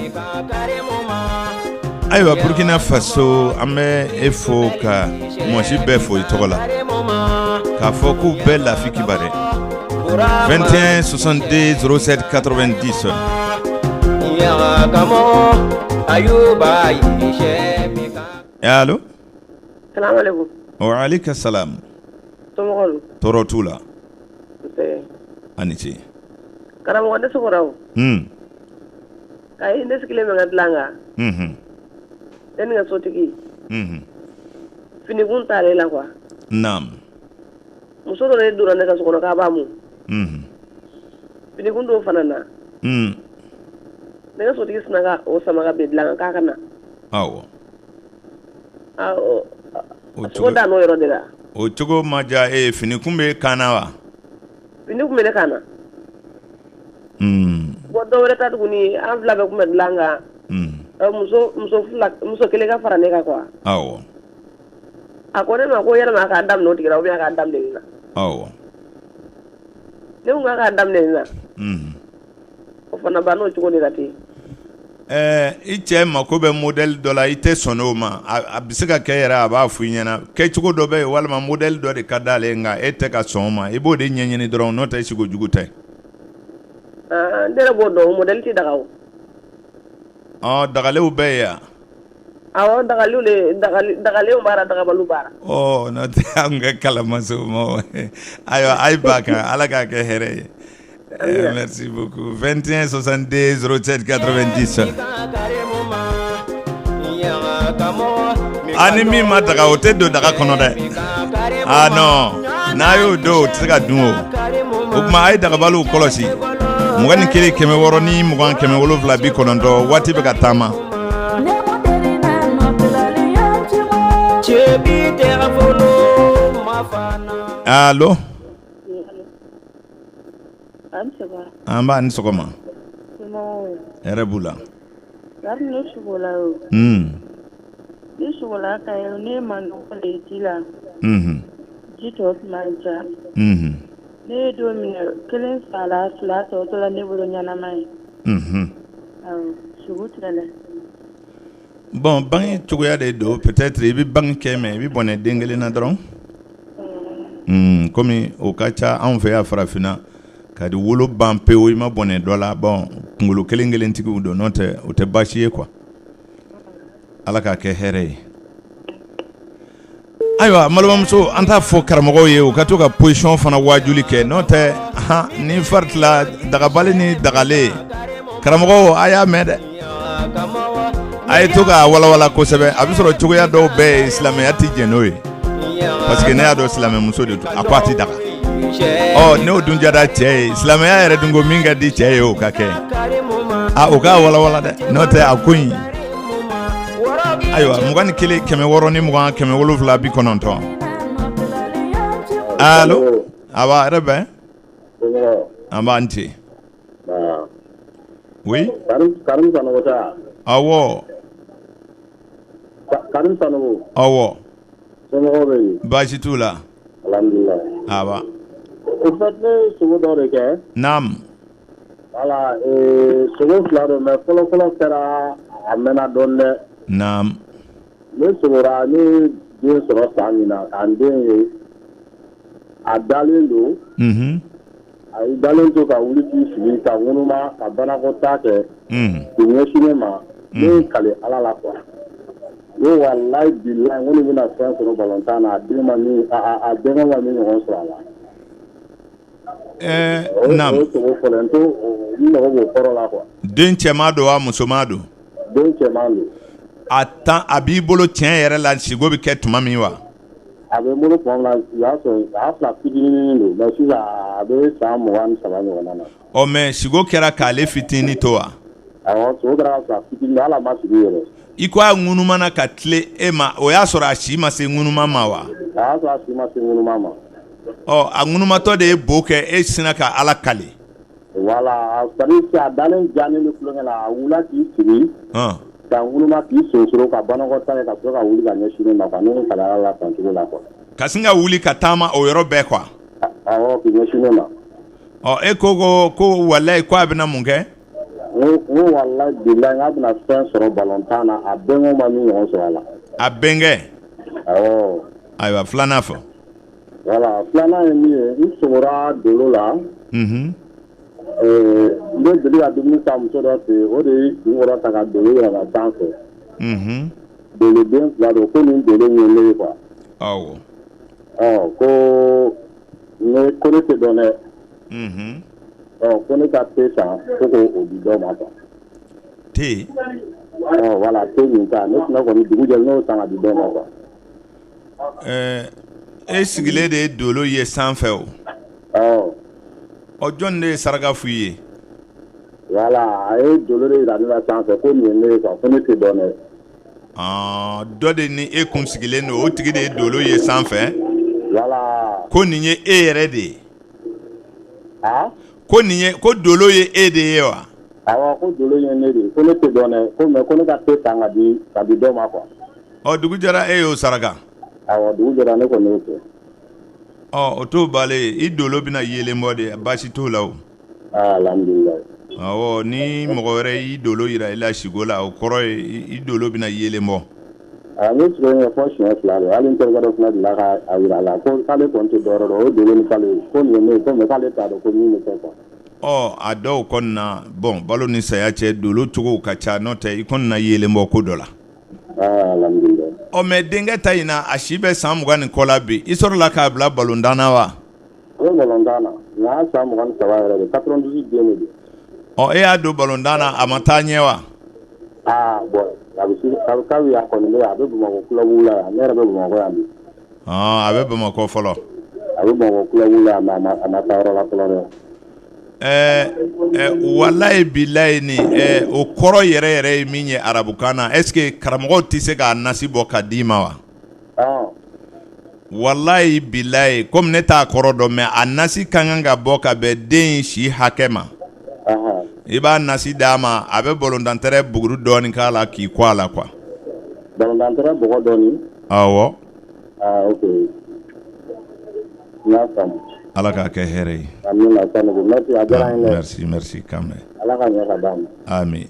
Ayiwa Burkina Faso an bɛ e fo ka mɔsi bɛɛ fo i tɔgɔ la k'a fɔ k'u bɛɛ lafi kiba dɛ 21 62 07 90. Allo. Salam alaikum. Wa alaikum salam. Tɔɔrɔ t'u la. Ani ce. Karamɔgɔ ne sɔgɔra o. Ayi ne sigilen bɛ n ka dilan kan. Ne ni n ka sotigi. Finikun t'ale la quoi. Naam. Muso dɔ de donna ne ka so kɔnɔ k'a b'a mun. Finikun dɔw fana na. Ne ka sotigi sina ka o sama ka bɛn dilan kan k'a ka na. Awɔ. Sogo da n'o yɔrɔ de la. O cogo ma diya e ye finikun bɛ kan na wa? Finikun bɛ ne kan na. Bon dɔw wɛrɛ ta tuguni an fila bɛɛ kun bɛ dilan kan. Muso kelen ka fara ne kan quoi. Awɔ. A ko ne ma ko yɛlɛma k'a daminɛ o tigi la ou bien k'a daminɛ nin na. Awɔ. Ne ko k'a daminɛ nin na. O fana ba n'o cogo de la ten. I cɛ mako bɛ modèle dɔ la i tɛ sɔn o ma a bɛ se ka kɛ yɛrɛ a b'a fɔ i ɲɛna kɛcogo dɔ bɛ yen walima modèle dɔ de ka d'ale nka e tɛ ka sɔn o ma i b'o de ɲɛɲini dɔrɔn n'o tɛ siko jugu tɛ. Ne yɛrɛ b'o dɔn modèle tɛ daga o. Dagalew bɛ yen yan. Awɔ dagalew baara dagabaliw baara. N'o tɛ an ka kalama se o ma ayiwa a ye ba kan ala k'a kɛ hɛrɛ ye. Merci beaucoup. 21 62 07 90. Ani min ma daga o tɛ don daga kɔnɔ dɛ. Non n'a y'o don o tɛ se ka dun o. O tuma a ye dagabaliw kɔlɔsi. 21 160 ni 20 170 waati bɛ ka taama. Allo. Amba ni sogoma. Erebula. Nishugola kayo ne manu kole tila. Jito manja. Ne do mi kelen sala to la ne bolo nyana mai. Bon, bang cogoya de do peut-être i bi bang keme i bi bɔnɛ den kelen na dɔrɔn. Komi o ka ca anw fɛ ya farafina ka di wolo ban pewu i ma bɔnɛ dɔ la bon kunkolo kelen kelen tigiw don n'o tɛ o tɛ baasi ye quoi. Ala k'a kɛ hɛrɛ ye. Ayiwa malibamuso an t'a fɔ karamɔgɔw ye u ka to ka position fana wajuli kɛ n'o tɛ ni faritila dagabali ni dagale karamɔgɔw a y'a mɛn dɛ. A ye to ka walawala kosɛbɛ a bɛ sɔrɔ cogoya dɔw bɛɛ ye silamɛya tɛ jɛn n'o ye parce que ne y'a dɔn silamɛmuso de don a ko a tɛ daga n'o dun diyara cɛ ye silamɛya yɛrɛ dun ko min ka di cɛ ye o ka kɛ o k'a walawala dɛ n'o tɛ a ko in ayiwa 21 160 ni 20 790 allo aba yɛrɛ bɛ an b'an ci oui Karim Sanogota awɔ Karim Sanogo awɔ somɔgɔw bɛ yen baasi t'u la alhamdulilayi aba au fait ne sogo dɔ de kɛ naam voilà sogo fila don mais fɔlɔ kɛra a mɛnna dɔɔnin dɛ naam ne sogora ne den sɔrɔ san min na k'an den ye a dalen don a y'i dalen to ka wuli k'i sigi ka ŋunuma ka banakɔtaa kɛ k'i ɲɛsin ne ma ne ye kale ala la quoi ne walayi bilayi ŋo ni bɛna fɛn sɔrɔ balontan na a den ma min a denkɛ ma min ɲɔgɔn sɔrɔ a la naam o sogo fɔlɔ n to n mago b'o kɔrɔ la quoi den cɛman don wa musoman don den cɛman don a b'i bolo tiɲɛ yɛrɛ la sigo bɛ kɛ tuma min wa a bɛ n bolo tuma min na o y'a sɔrɔ a y'a fila fitinin don mais sisan a bɛ san 23 ɲɔgɔnna na mais sigo kɛra k'ale fitinin to wa awɔ sogo kɛra ka fila fitinin hali a ma sigi yɛrɛ i ko a ŋunumana ka tile e ma o y'a sɔrɔ a si ma se ŋunuma ma wa a y'a sɔrɔ a si ma se ŋunuma ma a ŋunumatɔ de ye bo kɛ e sina ka ala kale voilà c'est a dalen jannen bɛ kulonkɛ la a wula k'i sigi ka ŋunuma k'i sonsoro ka banakɔtaa kɛ ka sɔrɔ ka wuli ka ɲɛsin ne ma quoi ne ni kalaya la tan cogo la quoi ka sin ka wuli ka taama o yɔrɔ bɛɛ quoi awɔ k'i ɲɛsin ne ma e ko walayi ko a bɛna mun kɛ n ko walayi bilayi n k'a bɛna fɛn sɔrɔ balontan na a bɛnkɛw ma min ɲɔgɔn sɔrɔ a la a bɛnkɛ awɔ ayiwa filanan fɔ voilà filanan ye min ye n sogora dolo la n bɛ deli ka dumuni ta muso dɔ fɛ yen o de ye kun kɔrɔ ta ka dolo yɛlɛma sanfɛ dolo den fila don ko nin dolo ye ne ye quoi awɔ ko ne tɛ dɔn dɛ ko ne ka te san ko k'o di dɔ ma quoi te voilà te min ta ne tun bɛ kɔni dugu jɛ n'o san ka di dɔ ma quoi e sigilen de ye dolo ye sanfɛ o jɔn de ye saraka f'i ye voilà a ye dolo de yira ne la sanfɛ ko nin ye ne ye quoi ko ne tɛ dɔn dɛ dɔ de ni e kun sigilen don o tigi de ye dolo ye sanfɛ voilà ko nin ye e yɛrɛ de ye ko dolo ye e de ye wa awɔ ko dolo ye ne de ye ko ne tɛ dɔn dɛ ko mais ko ne ka te san ka di dɔ ma quoi dugu jɛra e y'o saraka awɔ dugu jɛra ne kɔni y'o kɛ o t'o balen i dolo bɛna yelen bɔ de baasi t'o la o alhamdulilayi awɔ ni mɔgɔ wɛrɛ y'i dolo yira i la sigo la o kɔrɔ ye i dolo bɛna yelen bɔ ne sigo in ye fɔ siɲɛ fila de hali n terikɛ dɔ fana delila k'a yira a la ko k'ale kɔni tɛ dɔwɛrɛ dɔn o ye dolo ni k'ale ye ko nin ye ne ye ko mais k'ale t'a dɔn ko min bɛ kɛ quoi a dɔw kɔni na bon balo ni saya cɛ dolo cogow ka ca n'o tɛ i kɔni na yelen bɔ ko dɔ la alhamdulilayi mais denkɛ ta in na a si bɛ san 20 ni kɔ la bi i sɔrɔla k'a bila balontan na wa o ye balontan na n y'a san 23 yɛrɛ de 98 den de don e y'a don balontan na a ma taa ɲɛ wa bon a bɛ k'a bɛ yan kɔni ne a bɛ Bamakɔ club la yan ne yɛrɛ bɛ Bamakɔ yan bi a bɛ Bamakɔ fɔlɔ a bɛ Bamakɔ club la yan mais a ma taa yɔrɔ la fɔlɔ dɛ walayi bilayi ni o kɔrɔ yɛrɛ yɛrɛ ye min ye arabukan na est ce que karamɔgɔw tɛ se k'a nasi bɔ ka d'i ma wa wallahi billahi comme ne t'a kɔrɔ dɔn mais a nasi ka kan ka bɔ ka bɛn den si hakɛ ma i b'a nasi d'a ma a bɛ bɔlɔntantɛrɛ buguru dɔɔni k'a la k'i kɔ a la quoi bɔlɔntantɛrɛ bɔgɔ dɔɔni awɔ ok n y'a faamu ala k'a kɛ hɛrɛ ye amina sanogo merci a diyara n ye merci kamɛ ala ka ɲɛ ka d'a ma amin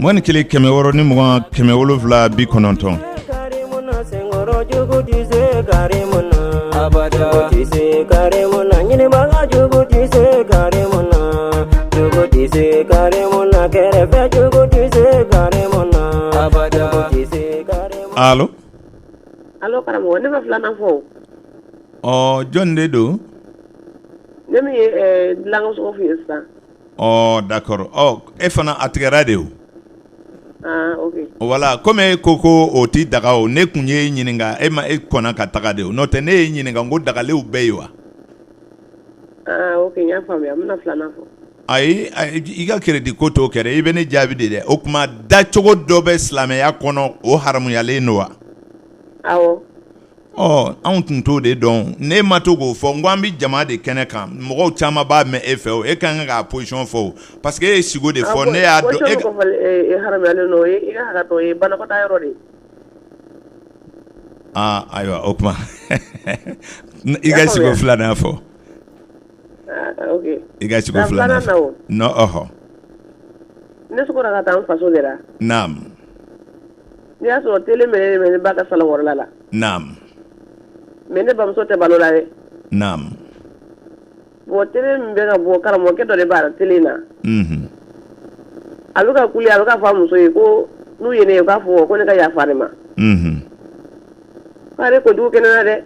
mɔni kelen 600 ni 20 790 Sengoro jugu dise karimuna abada dise karimuna nyine banga jugu dise karimuna jugu dise karimuna kerefe jugu dise karimuna abada dise karimuna allo karamo ne ma flana fo jonde do ne mi lango so fi sta d'accord e fana atigara de o ok voilà comme koko o ti daga o ne kunye nyininga e ma e kona ka taga de o no te ne nyininga ngo daga le ubewa ok nya fami amna flana fo ai iga credit ko to kere ibe ne jabi de o kuma da chogo dobe islameya kono o haramu yale no wa awo an tun to de don ne ma to go fo ngwambi jama de kene kan mo chama ba me efo e kan ga position fo parce que e sigo de fo ne ya do e ko fal e haram yale no e ga ga to e bana ko ta yoro de aywa okma iga sigo flana fo ok iga sigo flana fo no ne so ko ra ta faso de la nam ni aso tele me ba ka sala worla la nam mene bam so te balola de nam bo tele mbe ga bo karamo ke do de bara tele na aluka kuli aluka fa muso yi ko nu yene ka fo ko ne ka ya farima kare ko du kenana de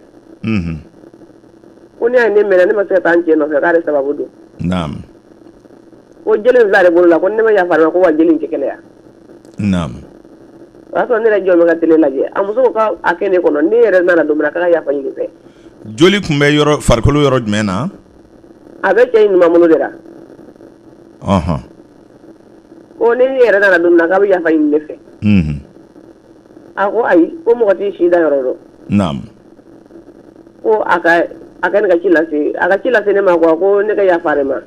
ko ne ne mena ne ma se tan je no fe kare sababu do nam ko jelen zare bolola ko ne ma ya farima ko wa jelen ke kele ya nam aso ne la jome ga tele laje amuso ka akene ko no ne yere na do mena ka ya fa yile fe joli kumbe yoro farkolo yoro jmena abe cey ni mamuno dera o ne yere na do mena ka ya fa yile fe ako ay ko mo ti shi da yoro do nam ko aka ne ka chila se ne ma ko ne ka ya farema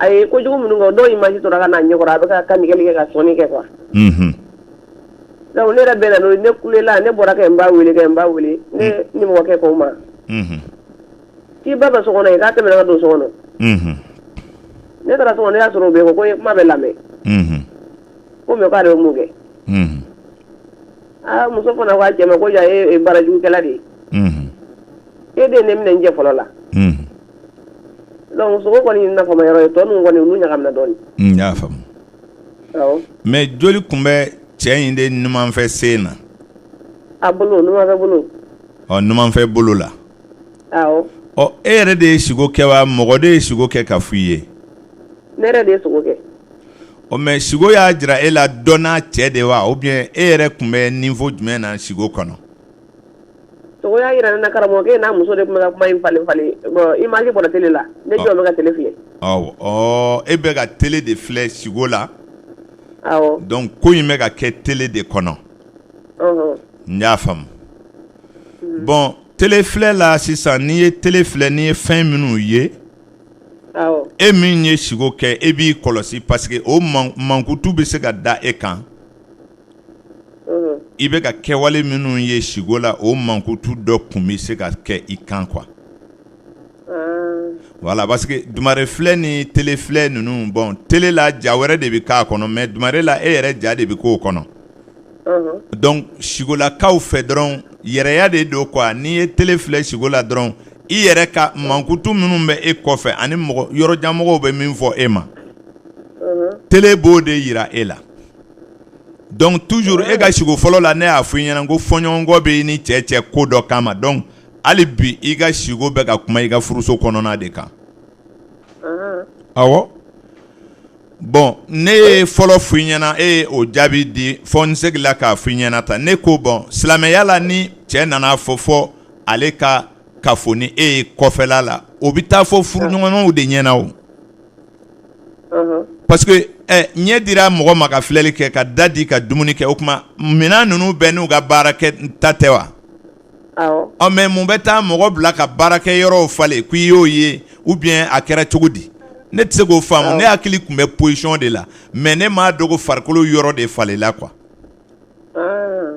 ay ko jugu munungo do imagi to raga na nyoko rabe ka ni kele ka soni ke kwa la ne ra bela no ne kulela ne bora ka mba wili ne ni mo ke ko ma ti baba so kono ka te me na do so kono ne tara so kono ya so be ko ma be lame ko me ka re mu ge muso fana wa jema ko ya e baraju kala di e de ne mne nje folola donc so ko ni na fama yoro to nu ngoni nu nyagam na doni ya fam mais joli kumbe cey inde numan fe sena abulu numan fe bulu numan fe bulu la ere de sigo kewa mogo de sigo ke ka fuye nere de sigo ke mais sigo ya jira e la dona cɛ de wa ou bien ere kumbe niveau jumɛn na sigo kɔnɔ so ya ira na karamo ke na muso de kuma kuma infale bon image bora tele la ne jo me ka tele fie e be ka tele de flè sigo la donc ko yime ka ke tele de kono nya fam bon tele flè la sisan ni ye tele flè ni ye fin minute ye e min ye sigo ke e bi kolosi parce que o mankutu be se ka da e kan i be ka kɛwale minnu ye sigo la o mankutu dɔ kun bi se ka kɛ i kan quoi voilà parce que dumare filɛ ni télé filɛ ninnu bon télé la ja wɛrɛ de bi k'a kɔnɔ mais dumare la e yɛrɛ ja de bi k'o kɔnɔ donc sigolakaw fɛ dɔrɔn yɛrɛya de don quoi n'i ye télé filɛ sigo la dɔrɔn i yɛrɛ ka mankutu minnu bɛ e kɔfɛ ani mɔgɔ yɔrɔjanmɔgɔw bɛ min fɔ e ma télé b'o de yira e la donc toujours e ka sigo fɔlɔ la ne y'a fɔ i ɲɛna ko fɔɲɔgɔnkɔ bɛ ni cɛ ko dɔ kama donc hali bi i ka sigo bɛ ka kuma i ka furuso kɔnɔna de kan awɔ bon ne ye fɔlɔ fɔ i ɲɛna e ye o jaabi di fɔ n segila k'a fɔ i ɲɛna ta ne ko bon silamɛya la ni cɛ nana fɔ ale ka kafo ni e ye kɔfɛla la o bɛ taa fɔ furuɲɔgɔnmaw de ɲɛna o parce que ɲɛ dira mɔgɔ ma ka filɛli kɛ ka da di ka dumuni kɛ o kuma minɛn ninnu bɛɛ n'u ka baara kɛ ta tɛ wa ɔ mɛ mun bɛ taa mɔgɔ bila ka baarakɛ yɔrɔw falen k'i y'o ye ou bien a kɛra cogo di ne tɛ se k'o faamu ne hakili tun bɛ position de la mais ne m'a dɔn ko farikolo yɔrɔ de falela quoi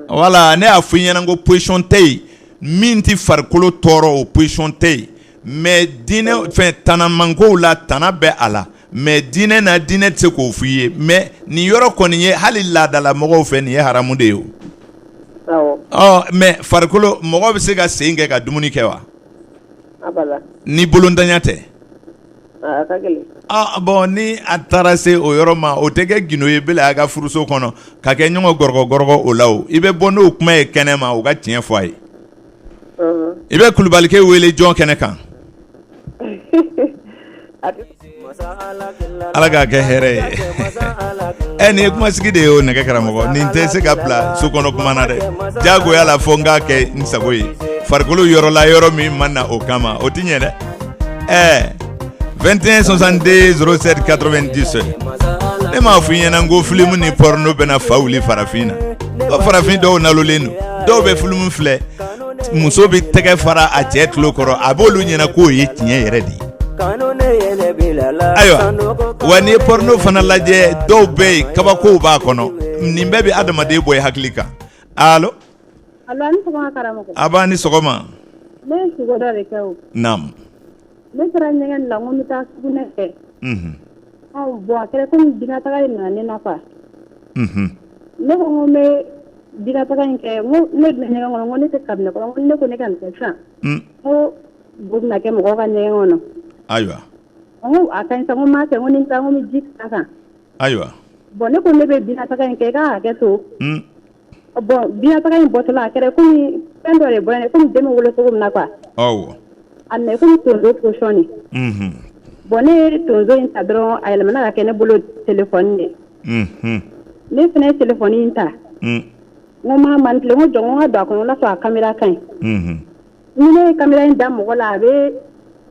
voilà ne y'a fɔ i ɲɛna ko position tɛ yen min tɛ farikolo tɔɔrɔ o position tɛ yen mais diinɛ fɛn tanamankow la tana bɛ a la mais diinɛ na diinɛ tɛ se k'o f'i ye mais nin yɔrɔ kɔni ye hali laadala mɔgɔw fɛ nin ye haramu de ye o. Mais farikolo mɔgɔ bɛ se ka sen kɛ ka dumuni kɛ wa? Ni bolontaɲa tɛ. Bon ni a taara se o yɔrɔ ma o tɛ kɛ gindo ye bele a ka furuso kɔnɔ ka kɛ ɲɔgɔn gɔrɔgɔ o la o i bɛ bɔ n'o kuma ye kɛnɛ ma o ka tiɲɛ fɔ a ye. I bɛ Kulubalikɛ wele jɔn kɛnɛ kan. Ala k'a kɛ hɛrɛ ye. Nin ye kumasigi de ye o nɛgɛ karamɔgɔ nin tɛ se ka bila so kɔnɔ kuma na dɛ jagoya la fɔ n k'a kɛ n sago ye farikolo yɔrɔ la yɔrɔ min ma na o kama o ti ɲɛ dɛ 21 62 07 90 ne m'a fɔ i ɲɛna n ko film ni porno bɛna fa wuli farafin na o farafin dɔw nalolen don dɔw bɛ film filɛ muso bɛ tɛgɛ fara a cɛ tulo kɔrɔ a b'olu ɲɛna k'o ye tiɲɛ yɛrɛ de ye. Ayiwa wa ni porno fana lajɛ dɔw bɛ yen kabakow b'a kɔnɔ nin bɛɛ bɛ adamaden bɔ i hakili kan allo ni sɔgɔma karamɔgɔ a b'a ni sɔgɔma ne ye sugo dɔ de kɛ o naamu ne sera ɲɛgɛn la n ko n bɛ taa sugunɛ kɛ bon a kɛra komi dinataga in nana ne nafa ne ko n ko n bɛ dinataga in kɛ n ko ne bɛna ɲɛgɛn kɔnɔ n ko ne tɛ kabinɛ kɔnɔ n ko ne ko ne ka nin kɛ sisan n ko bu bɛna kɛ mɔgɔw ka ɲɛgɛn kɔnɔ. Ayiwa. A ka ɲi sa n ko n b'a kɛ n ko ni n taara n ko n bɛ ji k'a kan. Ayiwa. Bon ne ko ne bɛ binataga in kɛ i ka hakɛ to. Bon binataga in bɔtɔla a kɛra komi fɛn dɔ de bɔra ne komi den bɛ wolo cogo min na quoi. Awɔ. A nana komi tonso position de. Bon ne ye tonso in ta dɔrɔn a yɛlɛmana ka kɛ ne bolo téléphone de. Ne fana ye téléphone in ta. N ko n b'a manipulé n ko jɔ n ko n ka don a kɔnɔ o y'a sɔrɔ a caméra ka ɲi. Ni ne ye caméra in da mɔgɔ la a bɛ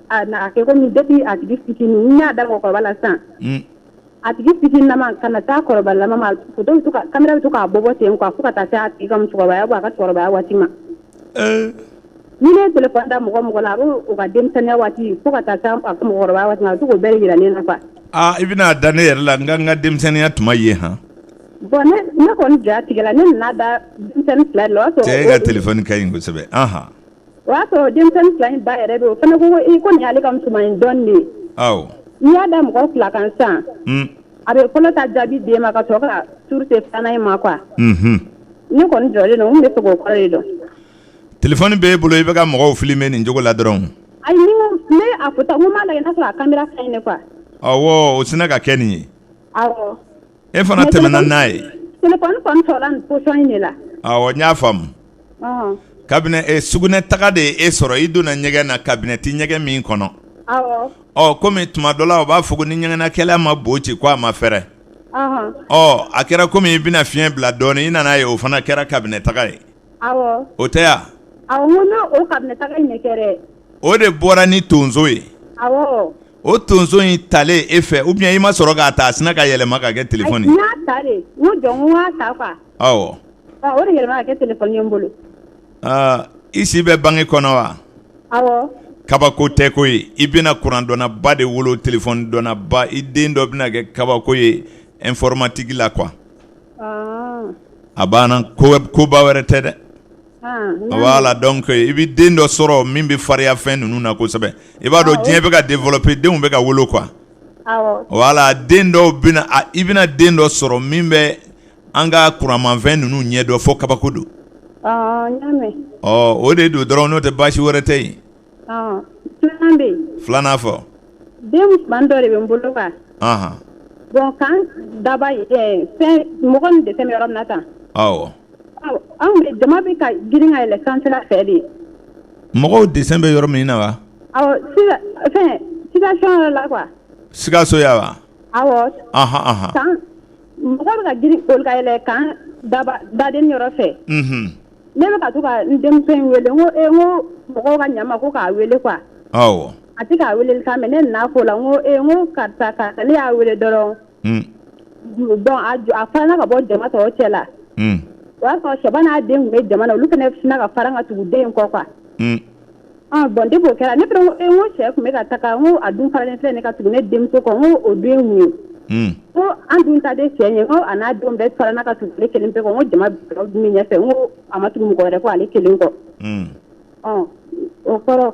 a kɛ komi depuis a tigi fitinin n y'a da mɔgɔkɔrɔba la sisan a tigi fitininama ka na taa kɔrɔbalama ma caméra bɛ to k'a bɔ ten quoi fo ka taa se a tigi ka musokɔrɔbaya a ka cɛkɔrɔbaya waati ma ni ne ye téléphone da mɔgɔ la a b'o ka denmisɛnniya waati fo ka taa se a ka mɔgɔkɔrɔbaya waati ma a bɛ to k'o bɛɛ de yira ne na quoi. I bɛna da ne yɛrɛ la n ka n ka denmisɛnniya tuma ye han. Bon ne kɔni jaa tigɛla ne nana da denmisɛnnin fila de la o y'a sɔrɔ. Cɛ e ka téléphone ka ɲi kosɛbɛ. O y'a sɔrɔ denmisɛnnin fila in ba yɛrɛ bɛ o fana ko nin y'ale ka musomanin dɔɔnin de ye. Awɔ. N'i y'a da mɔgɔ fila kan sisan. A bɛ fɔlɔ ta jaabi d'e ma ka sɔrɔ ka turu se filanan in ma quoi. Ne kɔni jɔlen don n bɛ fɛ k'o kɔrɔ de dɔn. Téléphone b'e bolo i bɛ ka mɔgɔw filmer nin cogo la dɔrɔn. Ayi ne a fɔta n ko m'a lajɛ n'a sɔrɔ a caméra ka ɲi ne quoi. Awɔ o sina ka kɛ nin ye. Awɔ. E fana tɛmɛna n'a ye. Téléphone kɔni sɔrɔla nin position in de la. Awɔ n y'a faamu. Kabinɛ sugunɛ taga de ye e sɔrɔ i donna ɲɛgɛn na kabinɛti ɲɛgɛn min kɔnɔ. Awɔ. Komi tuma dɔ la u b'a fɔ ko ni ɲɛgɛnnakɛla ma bo ci ko a ma fɛrɛ. A kɛra komi i bɛna fiɲɛ bila dɔɔnin i nana ye o fana kɛra kabinɛ taga ye. Awɔ. O tɛ ya? Awɔ n ko n'o kabinɛ taga in de kɛra. O de bɔra ni tonso ye. Awɔ. O tonso in talen e fɛ ou bien i ma sɔrɔ k'a ta a sina ka yɛlɛma ka kɛ téléphone ye. N y'a ta de n ko jɔ n ko n k'a ta quoi. Awɔ. O de yɛlɛma ka kɛ téléphone ye n bolo. I si bɛ bange kɔnɔ wa? Awɔ. Kabako tɛ ko ye i bɛna kuran dɔnnaba de wolo téléphone dɔnnaba i den dɔ bɛna kɛ kabako ye informatique la quoi. A banna koba wɛrɛ tɛ dɛ. Voilà donc i bɛ den dɔ sɔrɔ min bɛ farinya fɛn ninnu na kosɛbɛ i b'a dɔn diɲɛ bɛ ka développer denw bɛ ka wolo quoi. Voilà den dɔw bɛna i bɛna den dɔ sɔrɔ min bɛ an ka kuranmafɛn ninnu ɲɛdɔn fo kabako don. O de don dɔrɔn n'o tɛ baasi wɛrɛ tɛ yen. Filanan bɛ yen. Filanan fɔ. Den musoman dɔ de bɛ n bolo quoi. Bon kan daba fɛn mɔgɔ ni dɛsɛ bɛ yɔrɔ min na tan. Awɔ. Anw bɛ jama bɛ ka girin ka yɛlɛ sanfɛla fɛ de. Mɔgɔw dɛsɛ bɛ yɔrɔ min na wa? Awɔ fɛn situation yɛrɛ la quoi. Sikaso ya wa? Awɔ. Kan mɔgɔ bɛ ka girin olu ka yɛlɛ kan daden yɔrɔ fɛ. Ne bɛ ka to ka n denmuso in wele n ko mɔgɔw ka ɲama ko k'a wele quoi. Awɔ. A tɛ k'a wele kan mɛ ne nana fɔ o la n ko karisa ne y'a wele dɔrɔn. Bon a fana ka bɔ jama tɔw cɛ la. wa ko shabana den me jamana lu kana fina ka faranga tu den ko kwa bon de bo kala ne pro e wo che ko me ka taka ngo adun farane fle ne ka tu ne dem to ko ngo o den wu ko andun ta de chenye ngo ana dom de farana ka tu le kelim pe ko ngo jama mi nya fe ngo amatu mu ko re ko ale kelim ko o koro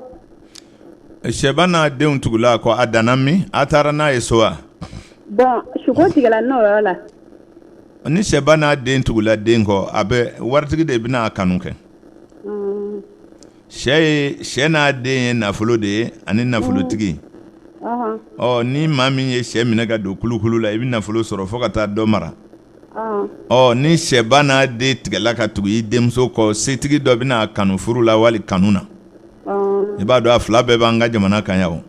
Shebana den tugula ko adanami atara na yesoa bon shugo tigala no wala ni Shebana den tugula den ko abe wartigi de bina kanunke Shena den nafulo de ani nafulo tigi ni mami ye she minega do kulukulu la ibi nafulo soro fo kata do mara ni Shebana de tigala ka tugi demso ko setigi do bina kanu furu la wali kanuna iba do afla be banga jamana kan yawo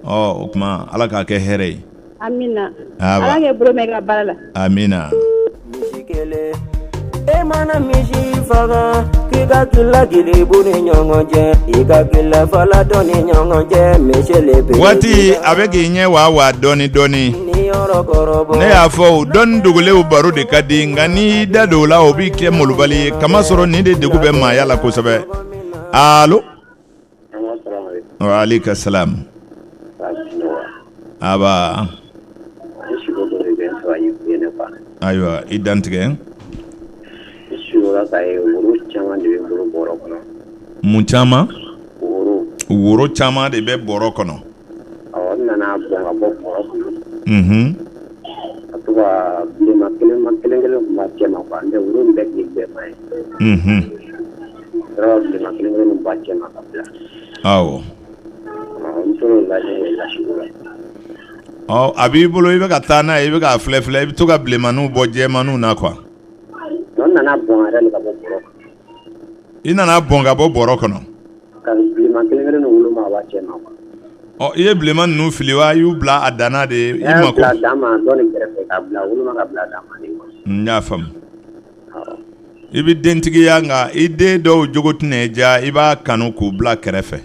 o kuma ala ka ke here amina ala ke bro mega balala amina misikele e mana misi faga kiga kila gile bune nyongoje iga kila fala doni nyongoje meshele be wati abegi nye wa doni ne ya fo don dugule u baro de kadi ngani dado la obi ke molubali kama soro ni de dugu be ma yala ko sabe allo wa alayka salam aba aywa identique Munchama wuro chama de be boro kono atuwa lima kelen ma chema kwa nde wuro mbeki be mai ro lima kelen ma chema kabla awo ntoro la shugula abibulo ibe katana ibe ka flefle ibe to ka blemanu bo jemanu na kwa non nana bon ara ni ka bo boro ina na bonga bo boro kono ka lima kelen no wulo ma wa chema kwa iye bleman nu filiwa yu bla adana de imako bla dama don grefe ka bla wulo ma ka bla dama ni nyafam ibi dentigi yanga ide do jogotune ja iba kanu ku bla krefe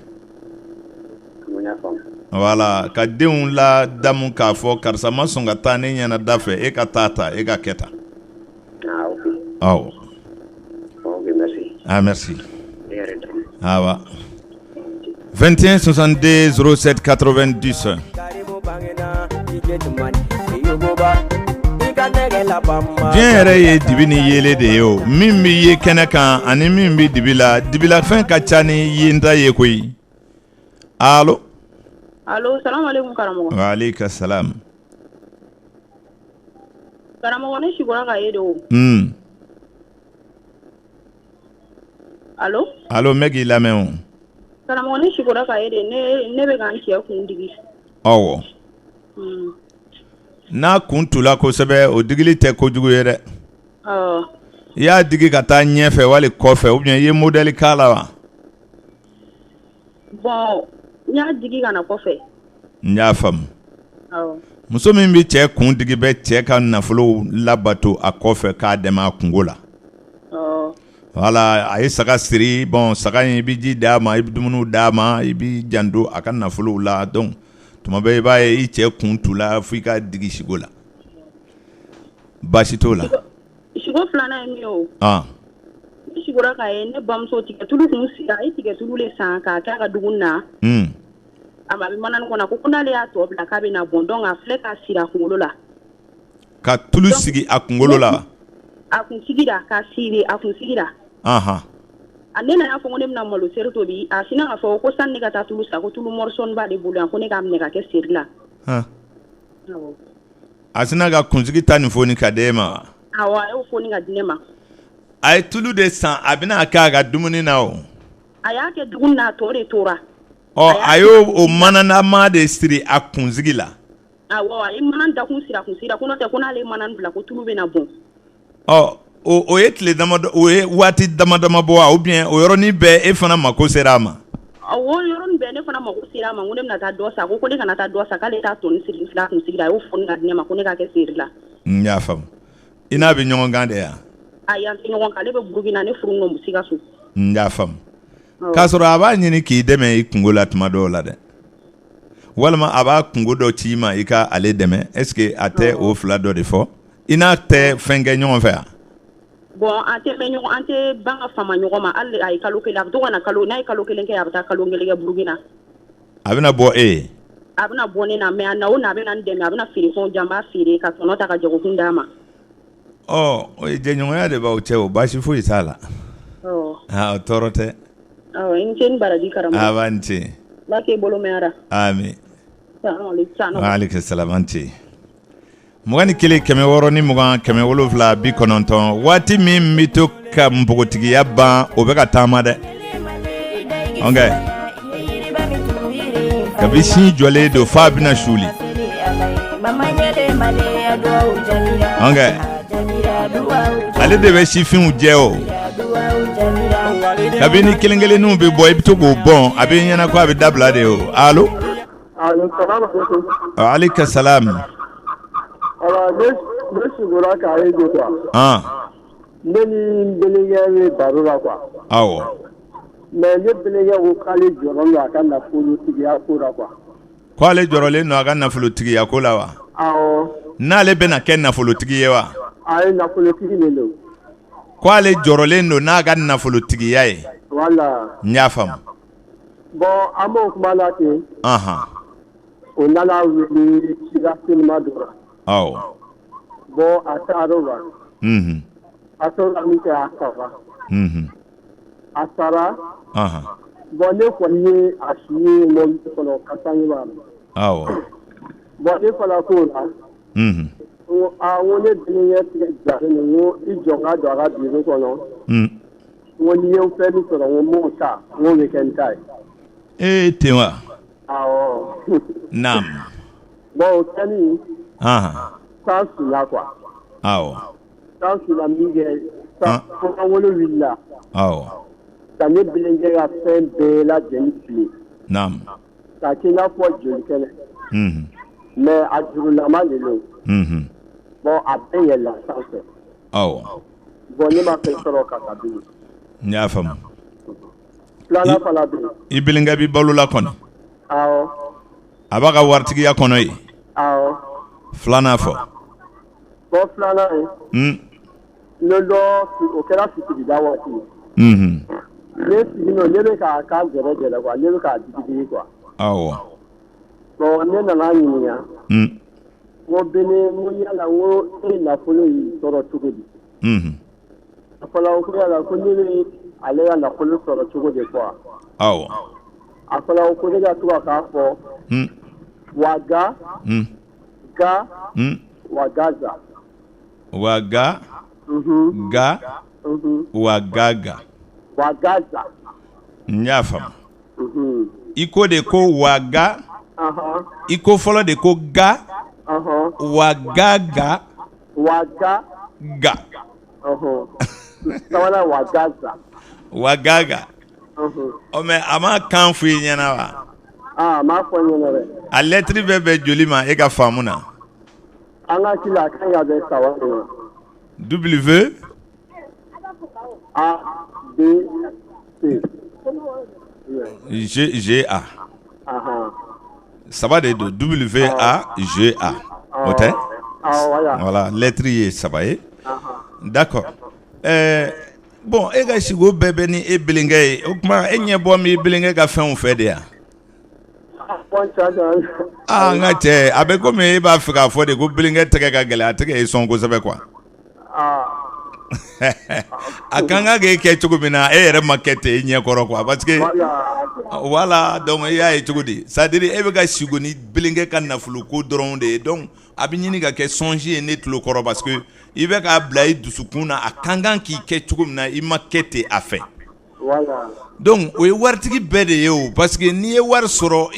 wala ka denw la damu k'a fɔ karisa ma sɔn ka taa ne ɲɛna da fɛ e ka taa e ka kɛ tan awɔ merci awa 21 62 07 90 diɲɛ yɛrɛ ye dibi ni yele de ye o min bi ye kɛnɛ kan ani min bi dibila fɛn ka ca ni yenta ye koyi allo allo salam alaikum karamogo wa alayka salam karamogo ne shigora ka yede o allo megi lamɛn o karamogo ne shigora ka yede ne be kan cɛ kun digi awɔ n'a kun tula kosɛbɛ o digili tɛ kojugu ye dɛ i y'a digi ka taa ɲɛfɛ wali kɔfɛ ou bien i ye modèle k'a la wa bon nya digi kana kɔfɛ n y'a faamu muso min bi cɛ kun digi bɛ cɛ ka nafolo labato a kɔfɛ k'a dɛmɛ a kungo la wala a ye saga siri bon saga in i bi ji d'a ma i bi dumuni d'a ma i bi janto a ka nafolo la donc tuma bɛɛ i b'a ye i cɛ kun tula fo i ka digi sigo la baasi t'o la sigo filanan ye min ye o ne sigora k'a ye ne bamuso tigɛ tulu kun sira i tigɛ tulu le san k'a kɛ a ka dugu na a bɛ manani kɔnɔ ko n'ale y'a tɔ bila k'a bɛ na bɔn donc a filɛ k'a siri a kunkolo la ka tulu sigi a kunkolo la a kun sigira k'a siri a kun sigira a ne nana fɔ ko ne bɛna malo seri tobi a sina k'a fɔ ko sani ne ka taa tulu sa ko tulu morison b'ale bolo yan ko ne k'a minɛ ka kɛ seri la a sina ka kunsigi ta nin foni ka d'e ma wa awɔ a y'o foni ka di ne ma a ye tulu de san a bɛna kɛ a ka dumuni na o a y'a kɛ dugu na a tɔ de tora a y'o o mananama de siri a kunsigi la awɔ a ye manan da kun sira ko n'o tɛ ko n'ale ye manan bila ko tulu bɛna bɔn o ye tile damadɔ o ye waati damadama bɔ wa ou bien o yɔrɔnin bɛɛ e fana mako sera a ma awɔ yɔrɔnin bɛɛ ne fana mako sera a ma ko ne bɛna taa dɔ sa ko ne kana taa dɔ sa k'ale t'a tɔni siri fila kun sigira a y'o foni ka di ne ma ko ne k'a kɛ seri la n y'a faamu i n'a bɛ ɲɔgɔn kan de yan ayi an tɛ ɲɔgɔn kan ale bɛ Burukina ne furu ŋɔmu Sikaso n y'a faamu k'a sɔrɔ a b'a ɲini k'i dɛmɛ i kungo la tuma dɔw la dɛ walima a b'a kungo dɔ ci i ma i ka ale dɛmɛ est ce que a tɛ o fila dɔ de fɔ i n'a tɛ fɛn kɛ ɲɔgɔn fɛ yan bon an tɛ mɛn ɲɔgɔn an tɛ ban ka fama ɲɔgɔn ma hali a ye kalo kelen a bɛ to ka na kalo n'a ye kalo kelen kɛ a bɛ taa kalo kelen kɛ Burukina. A bɛna bɔ e ye. A bɛna bɔ ne na mais a na o na a bɛna n dɛmɛ a bɛna feerefɛnw jan n b'a feere ka tɔnɔ ta ka jagokun d'a ma. O ye jɛɲɔgɔnya de b'aw cɛ o baasi foyi t'a la. O tɔɔrɔ tɛ. I ce ni baraji karamɔgɔ. A b'a ni ce. Ala k'i bolo mɛn ara. Ami. Waaleykum salaam an ce. 21 106 ni 20 107 90 waati min bɛ to ka npogotigiya ban o bɛ ka taama dɛ. Ok. Kabi sin jɔlen don f'a bɛna suli. Ok. Ale de bɛ sifinw jɛ o. Kabi ni kelen-kelenninw bɛ bɔ i bɛ to k'o bɔn a bɛ ɲɛna ko a bɛ dabila de o. Allo. Waaleykum salaam. Ne sigura k'a ye de quoi. Ne ni Belegɛ bɛ baro la quoi. Awɔ. Mais ne Belegɛ ko k'ale jɔrɔlen don a ka nafolotigiya ko la quoi. Ko ale jɔrɔlen don a ka nafolotigiya ko la wa? Awɔ. N'ale bɛna kɛ nafolotigi ye wa? Ayi nafolotigi de don. Ko ale jɔrɔlen don n'a ka nafolotigiya ye. Voilà. N y'a faamu. Bon an b'o kuma la ten. O nana wele sira telima dɔ la. Awɔ. Bon a taar'o la. A sɔrɔla min kɛ a sara. A sara. Bon ne kɔni ye a si ye mɔbili kɔnɔ ka taa ɲɛ b'a la. Awɔ. Bon ne fana k'o la. N ko ne denkɛ tigɛ jalen don n ko i jɔ n ka don a ka biro kɔnɔ. N ko n'i ye n fɛn min sɔrɔ n ko n b'o ta n k'o bɛ kɛ n ta ye. Ten wa? Awɔ. Naam. Bon o kɛli. San sula quoi. Awɔ. San sula min kɛ fo an wolo wulila. Awɔ. Ka ne Belegɛ ka fɛn bɛɛ lajɛlen fili. Naam. K'a kɛ i n'a fɔ joli kɛnɛ. Mais a jurulama de don. Bon a bɛɛ yɛlɛla sanfɛ. Awɔ. Bon ne ma fɛn sɔrɔ ka taa bilen. N y'a faamu. Filanan fana bɛ yen. I Belegɛ b'i balola kɔnɔ. Awɔ. A b'a ka waritigiya kɔnɔ yen. Awɔ. Filanan fɔ. Bon filanan ye. Ne dɔ o kɛra fitigida waati. Ne sigilen ne bɛ k'a ka gɛrɛ quoi ne bɛ k'a digi quoi. Awɔ. Bon ne nana ɲininka. N ko Bene n ko yala n ko e nafolo y'i sɔrɔ cogo di? A fɔra ko yala ko ne bɛ ale ka nafolo sɔrɔ cogo di quoi. Awɔ. A fɔra ko ne ka to k'a fɔ. Waga. Ga. Wagaza. Waga. Ga. Wagaga. Wagaza. N y'a faamu. I ko de ko waga. I ko fɔlɔ de ko ga. Wagaga. Waga. Ga. Sabanan wagaza. Wagaga. Mais a ma kan fɔ i ɲɛna wa? A m'a fɔ n ɲɛna dɛ. A lettre bɛɛ bɛ joli ma e ka faamu na? An ka ci la a kan ka bɛn saba de ma. W. A. B. C. G. A. Saba de don W. A. G. A. O tɛ? Voilà lettre ye saba ye. D'accord. Bon e ka sigo bɛɛ bɛ ni e Belegɛ ye o tuma e ɲɛ bɔ min Belegɛ ka fɛnw fɛ de yan? N ka cɛ a bɛ komi e b'a fɛ k'a fɔ de ko Belegɛ tɛgɛ ka gɛlɛn a tɛgɛ ye sɔn kosɛbɛ quoi. A kan ka k'e kɛ cogo min na e yɛrɛ ma kɛ ten e ɲɛ kɔrɔ quoi parce que voilà donc e y'a ye cogo di c'est à dire e bɛ ka sigo ni Belegɛ ka nafolo ko dɔrɔn de ye donc a bɛ ɲini ka kɛ songe ye ne tulo kɔrɔ parce que i bɛ k'a bila i dusukun na a kan k'i kɛ cogo min na i ma kɛ ten a fɛ. Donc o ye waritigi bɛɛ de ye o parce que n'i ye wari sɔrɔ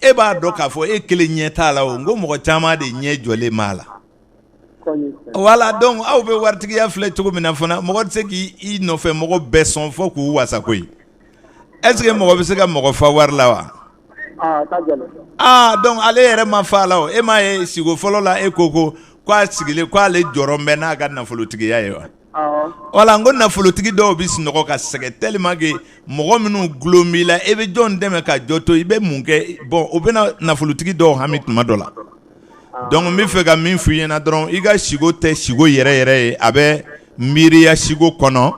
e b'a dɔn k'a fɔ e kelen ɲɛ t'a la o n ko mɔgɔ caman de ɲɛ jɔlen b'a la. Voilà donc aw bɛ waritigiya filɛ cogo min na fana mɔgɔ tɛ se k'i nɔfɛ mɔgɔ bɛɛ sɔn fɔ k'u wasa koyi. Est-ce que mɔgɔ bɛ se ka mɔgɔ fa wari la wa? Donc ale yɛrɛ ma fa la o e m'a ye sigo fɔlɔ la e ko k'a sigilen k'ale jɔrɔ bɛ n'a ka nafolotigiya ye wa? Voilà n ko nafolotigi dɔw bɛ sunɔgɔ ka sɛgɛn tellement que mɔgɔ minnu gulon b'i la e bɛ jɔn dɛmɛ ka jɔ to i bɛ mun kɛ bon o bɛna nafolotigi dɔw hami tuma dɔ la. Donc n bɛ fɛ ka min f'i ɲɛna dɔrɔn i ka sigo tɛ sigo yɛrɛ yɛrɛ ye a bɛ miiriya sigo kɔnɔ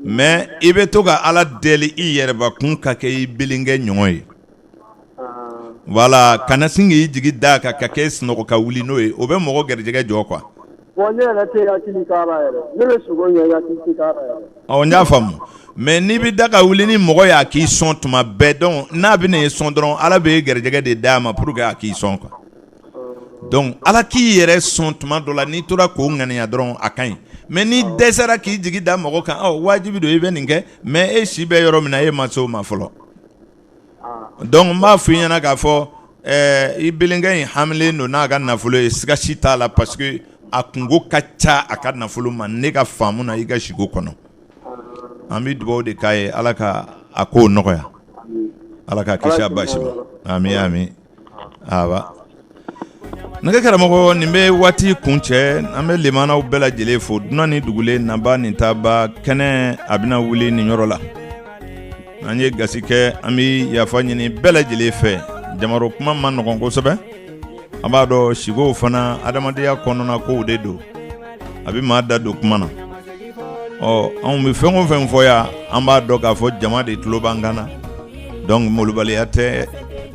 mais i bɛ to ka ala deli i yɛrɛbakun ka kɛ i bilinkɛ ɲɔgɔn ye voilà kana sin k'i jigi da ka kɛ sunɔgɔ ka wuli n'o ye o bɛ mɔgɔ garijɛgɛ jɔ quoi. Bon ne yɛrɛ tɛ hakili k'a la yɛrɛ ne bɛ sogo ɲɛ hakili tɛ k'a la yɛrɛ. N y'a faamu mais n'i bɛ da ka wuli ni mɔgɔ y'a k'i sɔn tuma bɛɛ donc n'a bɛ n'e sɔn dɔrɔn ala bɛ garijɛgɛ de d'a ma pour que a k'i sɔn quoi. Donc ala k'i yɛrɛ sɔn tuma dɔ la n'i tora k'o ŋaniya dɔrɔn a ka ɲi mais n'i dɛsɛra k'i jigi da mɔgɔ kan wajibi don i bɛ nin kɛ mais e si bɛ yɔrɔ min na e ma se o ma fɔlɔ. Donc n b'a fɔ i ɲɛna k'a fɔ i bilinkɛ in hamilen don n'a ka nafolo ye siga si t'a la parce que a kungo ka ca a ka nafolo ma ne ka faamu na i ka sigo kɔnɔ an bɛ dugawu de k'a ye ala ka a ko nɔgɔya ala ka kisi a basi ma ami ami aba nɛgɛ karamɔgɔ nin bɛ waati kun cɛ an bɛ limanaw bɛɛ lajɛlen fo dunan ni dugulen naba nin taba kɛnɛ a bɛna wuli nin yɔrɔ la an ye gasi kɛ an bɛ yafa ɲini bɛɛ lajɛlen fɛ jamaro kuma ma nɔgɔn kosɛbɛ an b'a dɔn sigow fana adamadenya kɔnɔna kow de don a bɛ maa da don kuma na anw bɛ fɛn o fɛn fɔ yan an b'a dɔn k'a fɔ jama de tulo b'an kan na donc molobaliya tɛ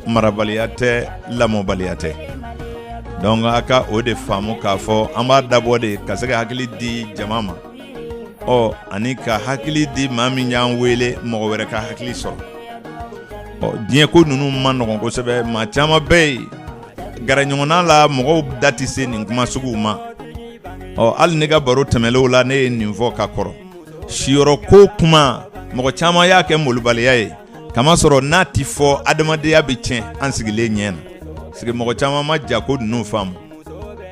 marabaliya tɛ lamɔbaliya tɛ donc a ka o de faamu k'a fɔ an b'a dabɔ de ka se ka hakili di jama ma ani ka hakili di maa min y'an wele mɔgɔ wɛrɛ ka hakili sɔrɔ diɲɛ ko ninnu ma nɔgɔn kosɛbɛ maa caman bɛ yen garaɲɔgɔnna la mɔgɔw da tɛ se nin kuma suguw ma hali ne ka baro tɛmɛlenw la ne ye nin fɔ ka kɔrɔ siyɔrɔ ko kuma mɔgɔ caman y'a kɛ molobaliya ye kamasɔrɔ n'a ti fɔ adamadenya bɛ tiɲɛ an sigilen ɲɛ na sigi mɔgɔ caman ma ja ko ninnu faamu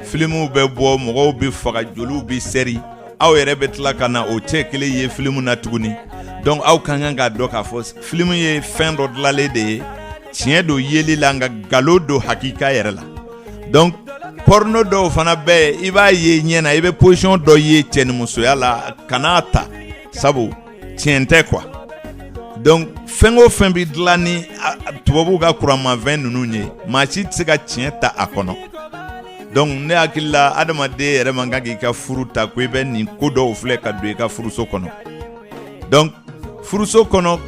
filimuw bɛ bɔ mɔgɔw bɛ faga joliw bɛ sɛri aw yɛrɛ bɛ tila ka na o cɛ kelen ye filimu na tuguni donc aw ka kan k'a dɔn k'a fɔ filimu ye fɛn dɔ dilanlen de ye tiɲɛ don yeli la nka nkalon don hakika yɛrɛ la donc porno dɔw fana bɛɛ i b'a ye ɲɛ na i bɛ position dɔ ye cɛnimusoya la kan'a ta sabu tiɲɛ tɛ quoi donc fɛn o fɛn bɛ dilan ni tubabuw ka kuranmafɛn ninnu ye maa si tɛ se ka tiɲɛ ta a kɔnɔ donc ne hakili la adamaden yɛrɛ man kan k'i ka furu ta ko i bɛ nin ko dɔw filɛ ka don i ka furuso kɔnɔ donc furuso kɔnɔ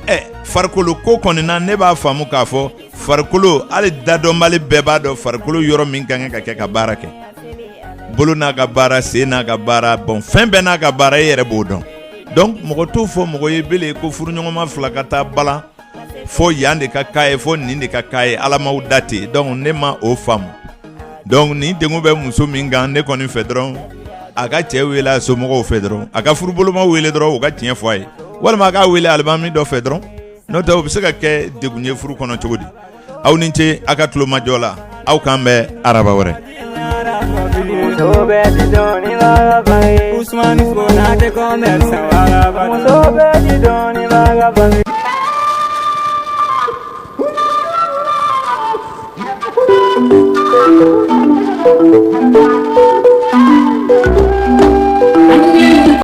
farikolo ko kɔni na ne b'a faamu k'a fɔ farikolo hali dadɔnbali bɛɛ b'a dɔn farikolo yɔrɔ min ka kan ka kɛ ka baara kɛ bolo n'a ka baara sen n'a ka baara bon fɛn bɛɛ n'a ka baara e yɛrɛ b'o dɔn donc mɔgɔ t'o fɔ mɔgɔ ye bele ko furuɲɔgɔnma fila ka taa balan fo yan de ka k'a ye fo nin de ka k'a ye ala m'aw da ten donc ne ma o faamu donc nin dengun bɛ muso min kan ne kɔni fɛ dɔrɔn a ka cɛ wele a somɔgɔw fɛ dɔrɔn a ka furuboloma wele dɔrɔn o ka tiɲɛ fɔ a ye walima a k'a wele alimami dɔ fɛ dɔrɔn n'o tɛ o bɛ se ka kɛ degun ye furu kɔnɔ cogo di aw ni ce a ka tulomajɔ la aw k'an bɛ araba wɛrɛ. Usman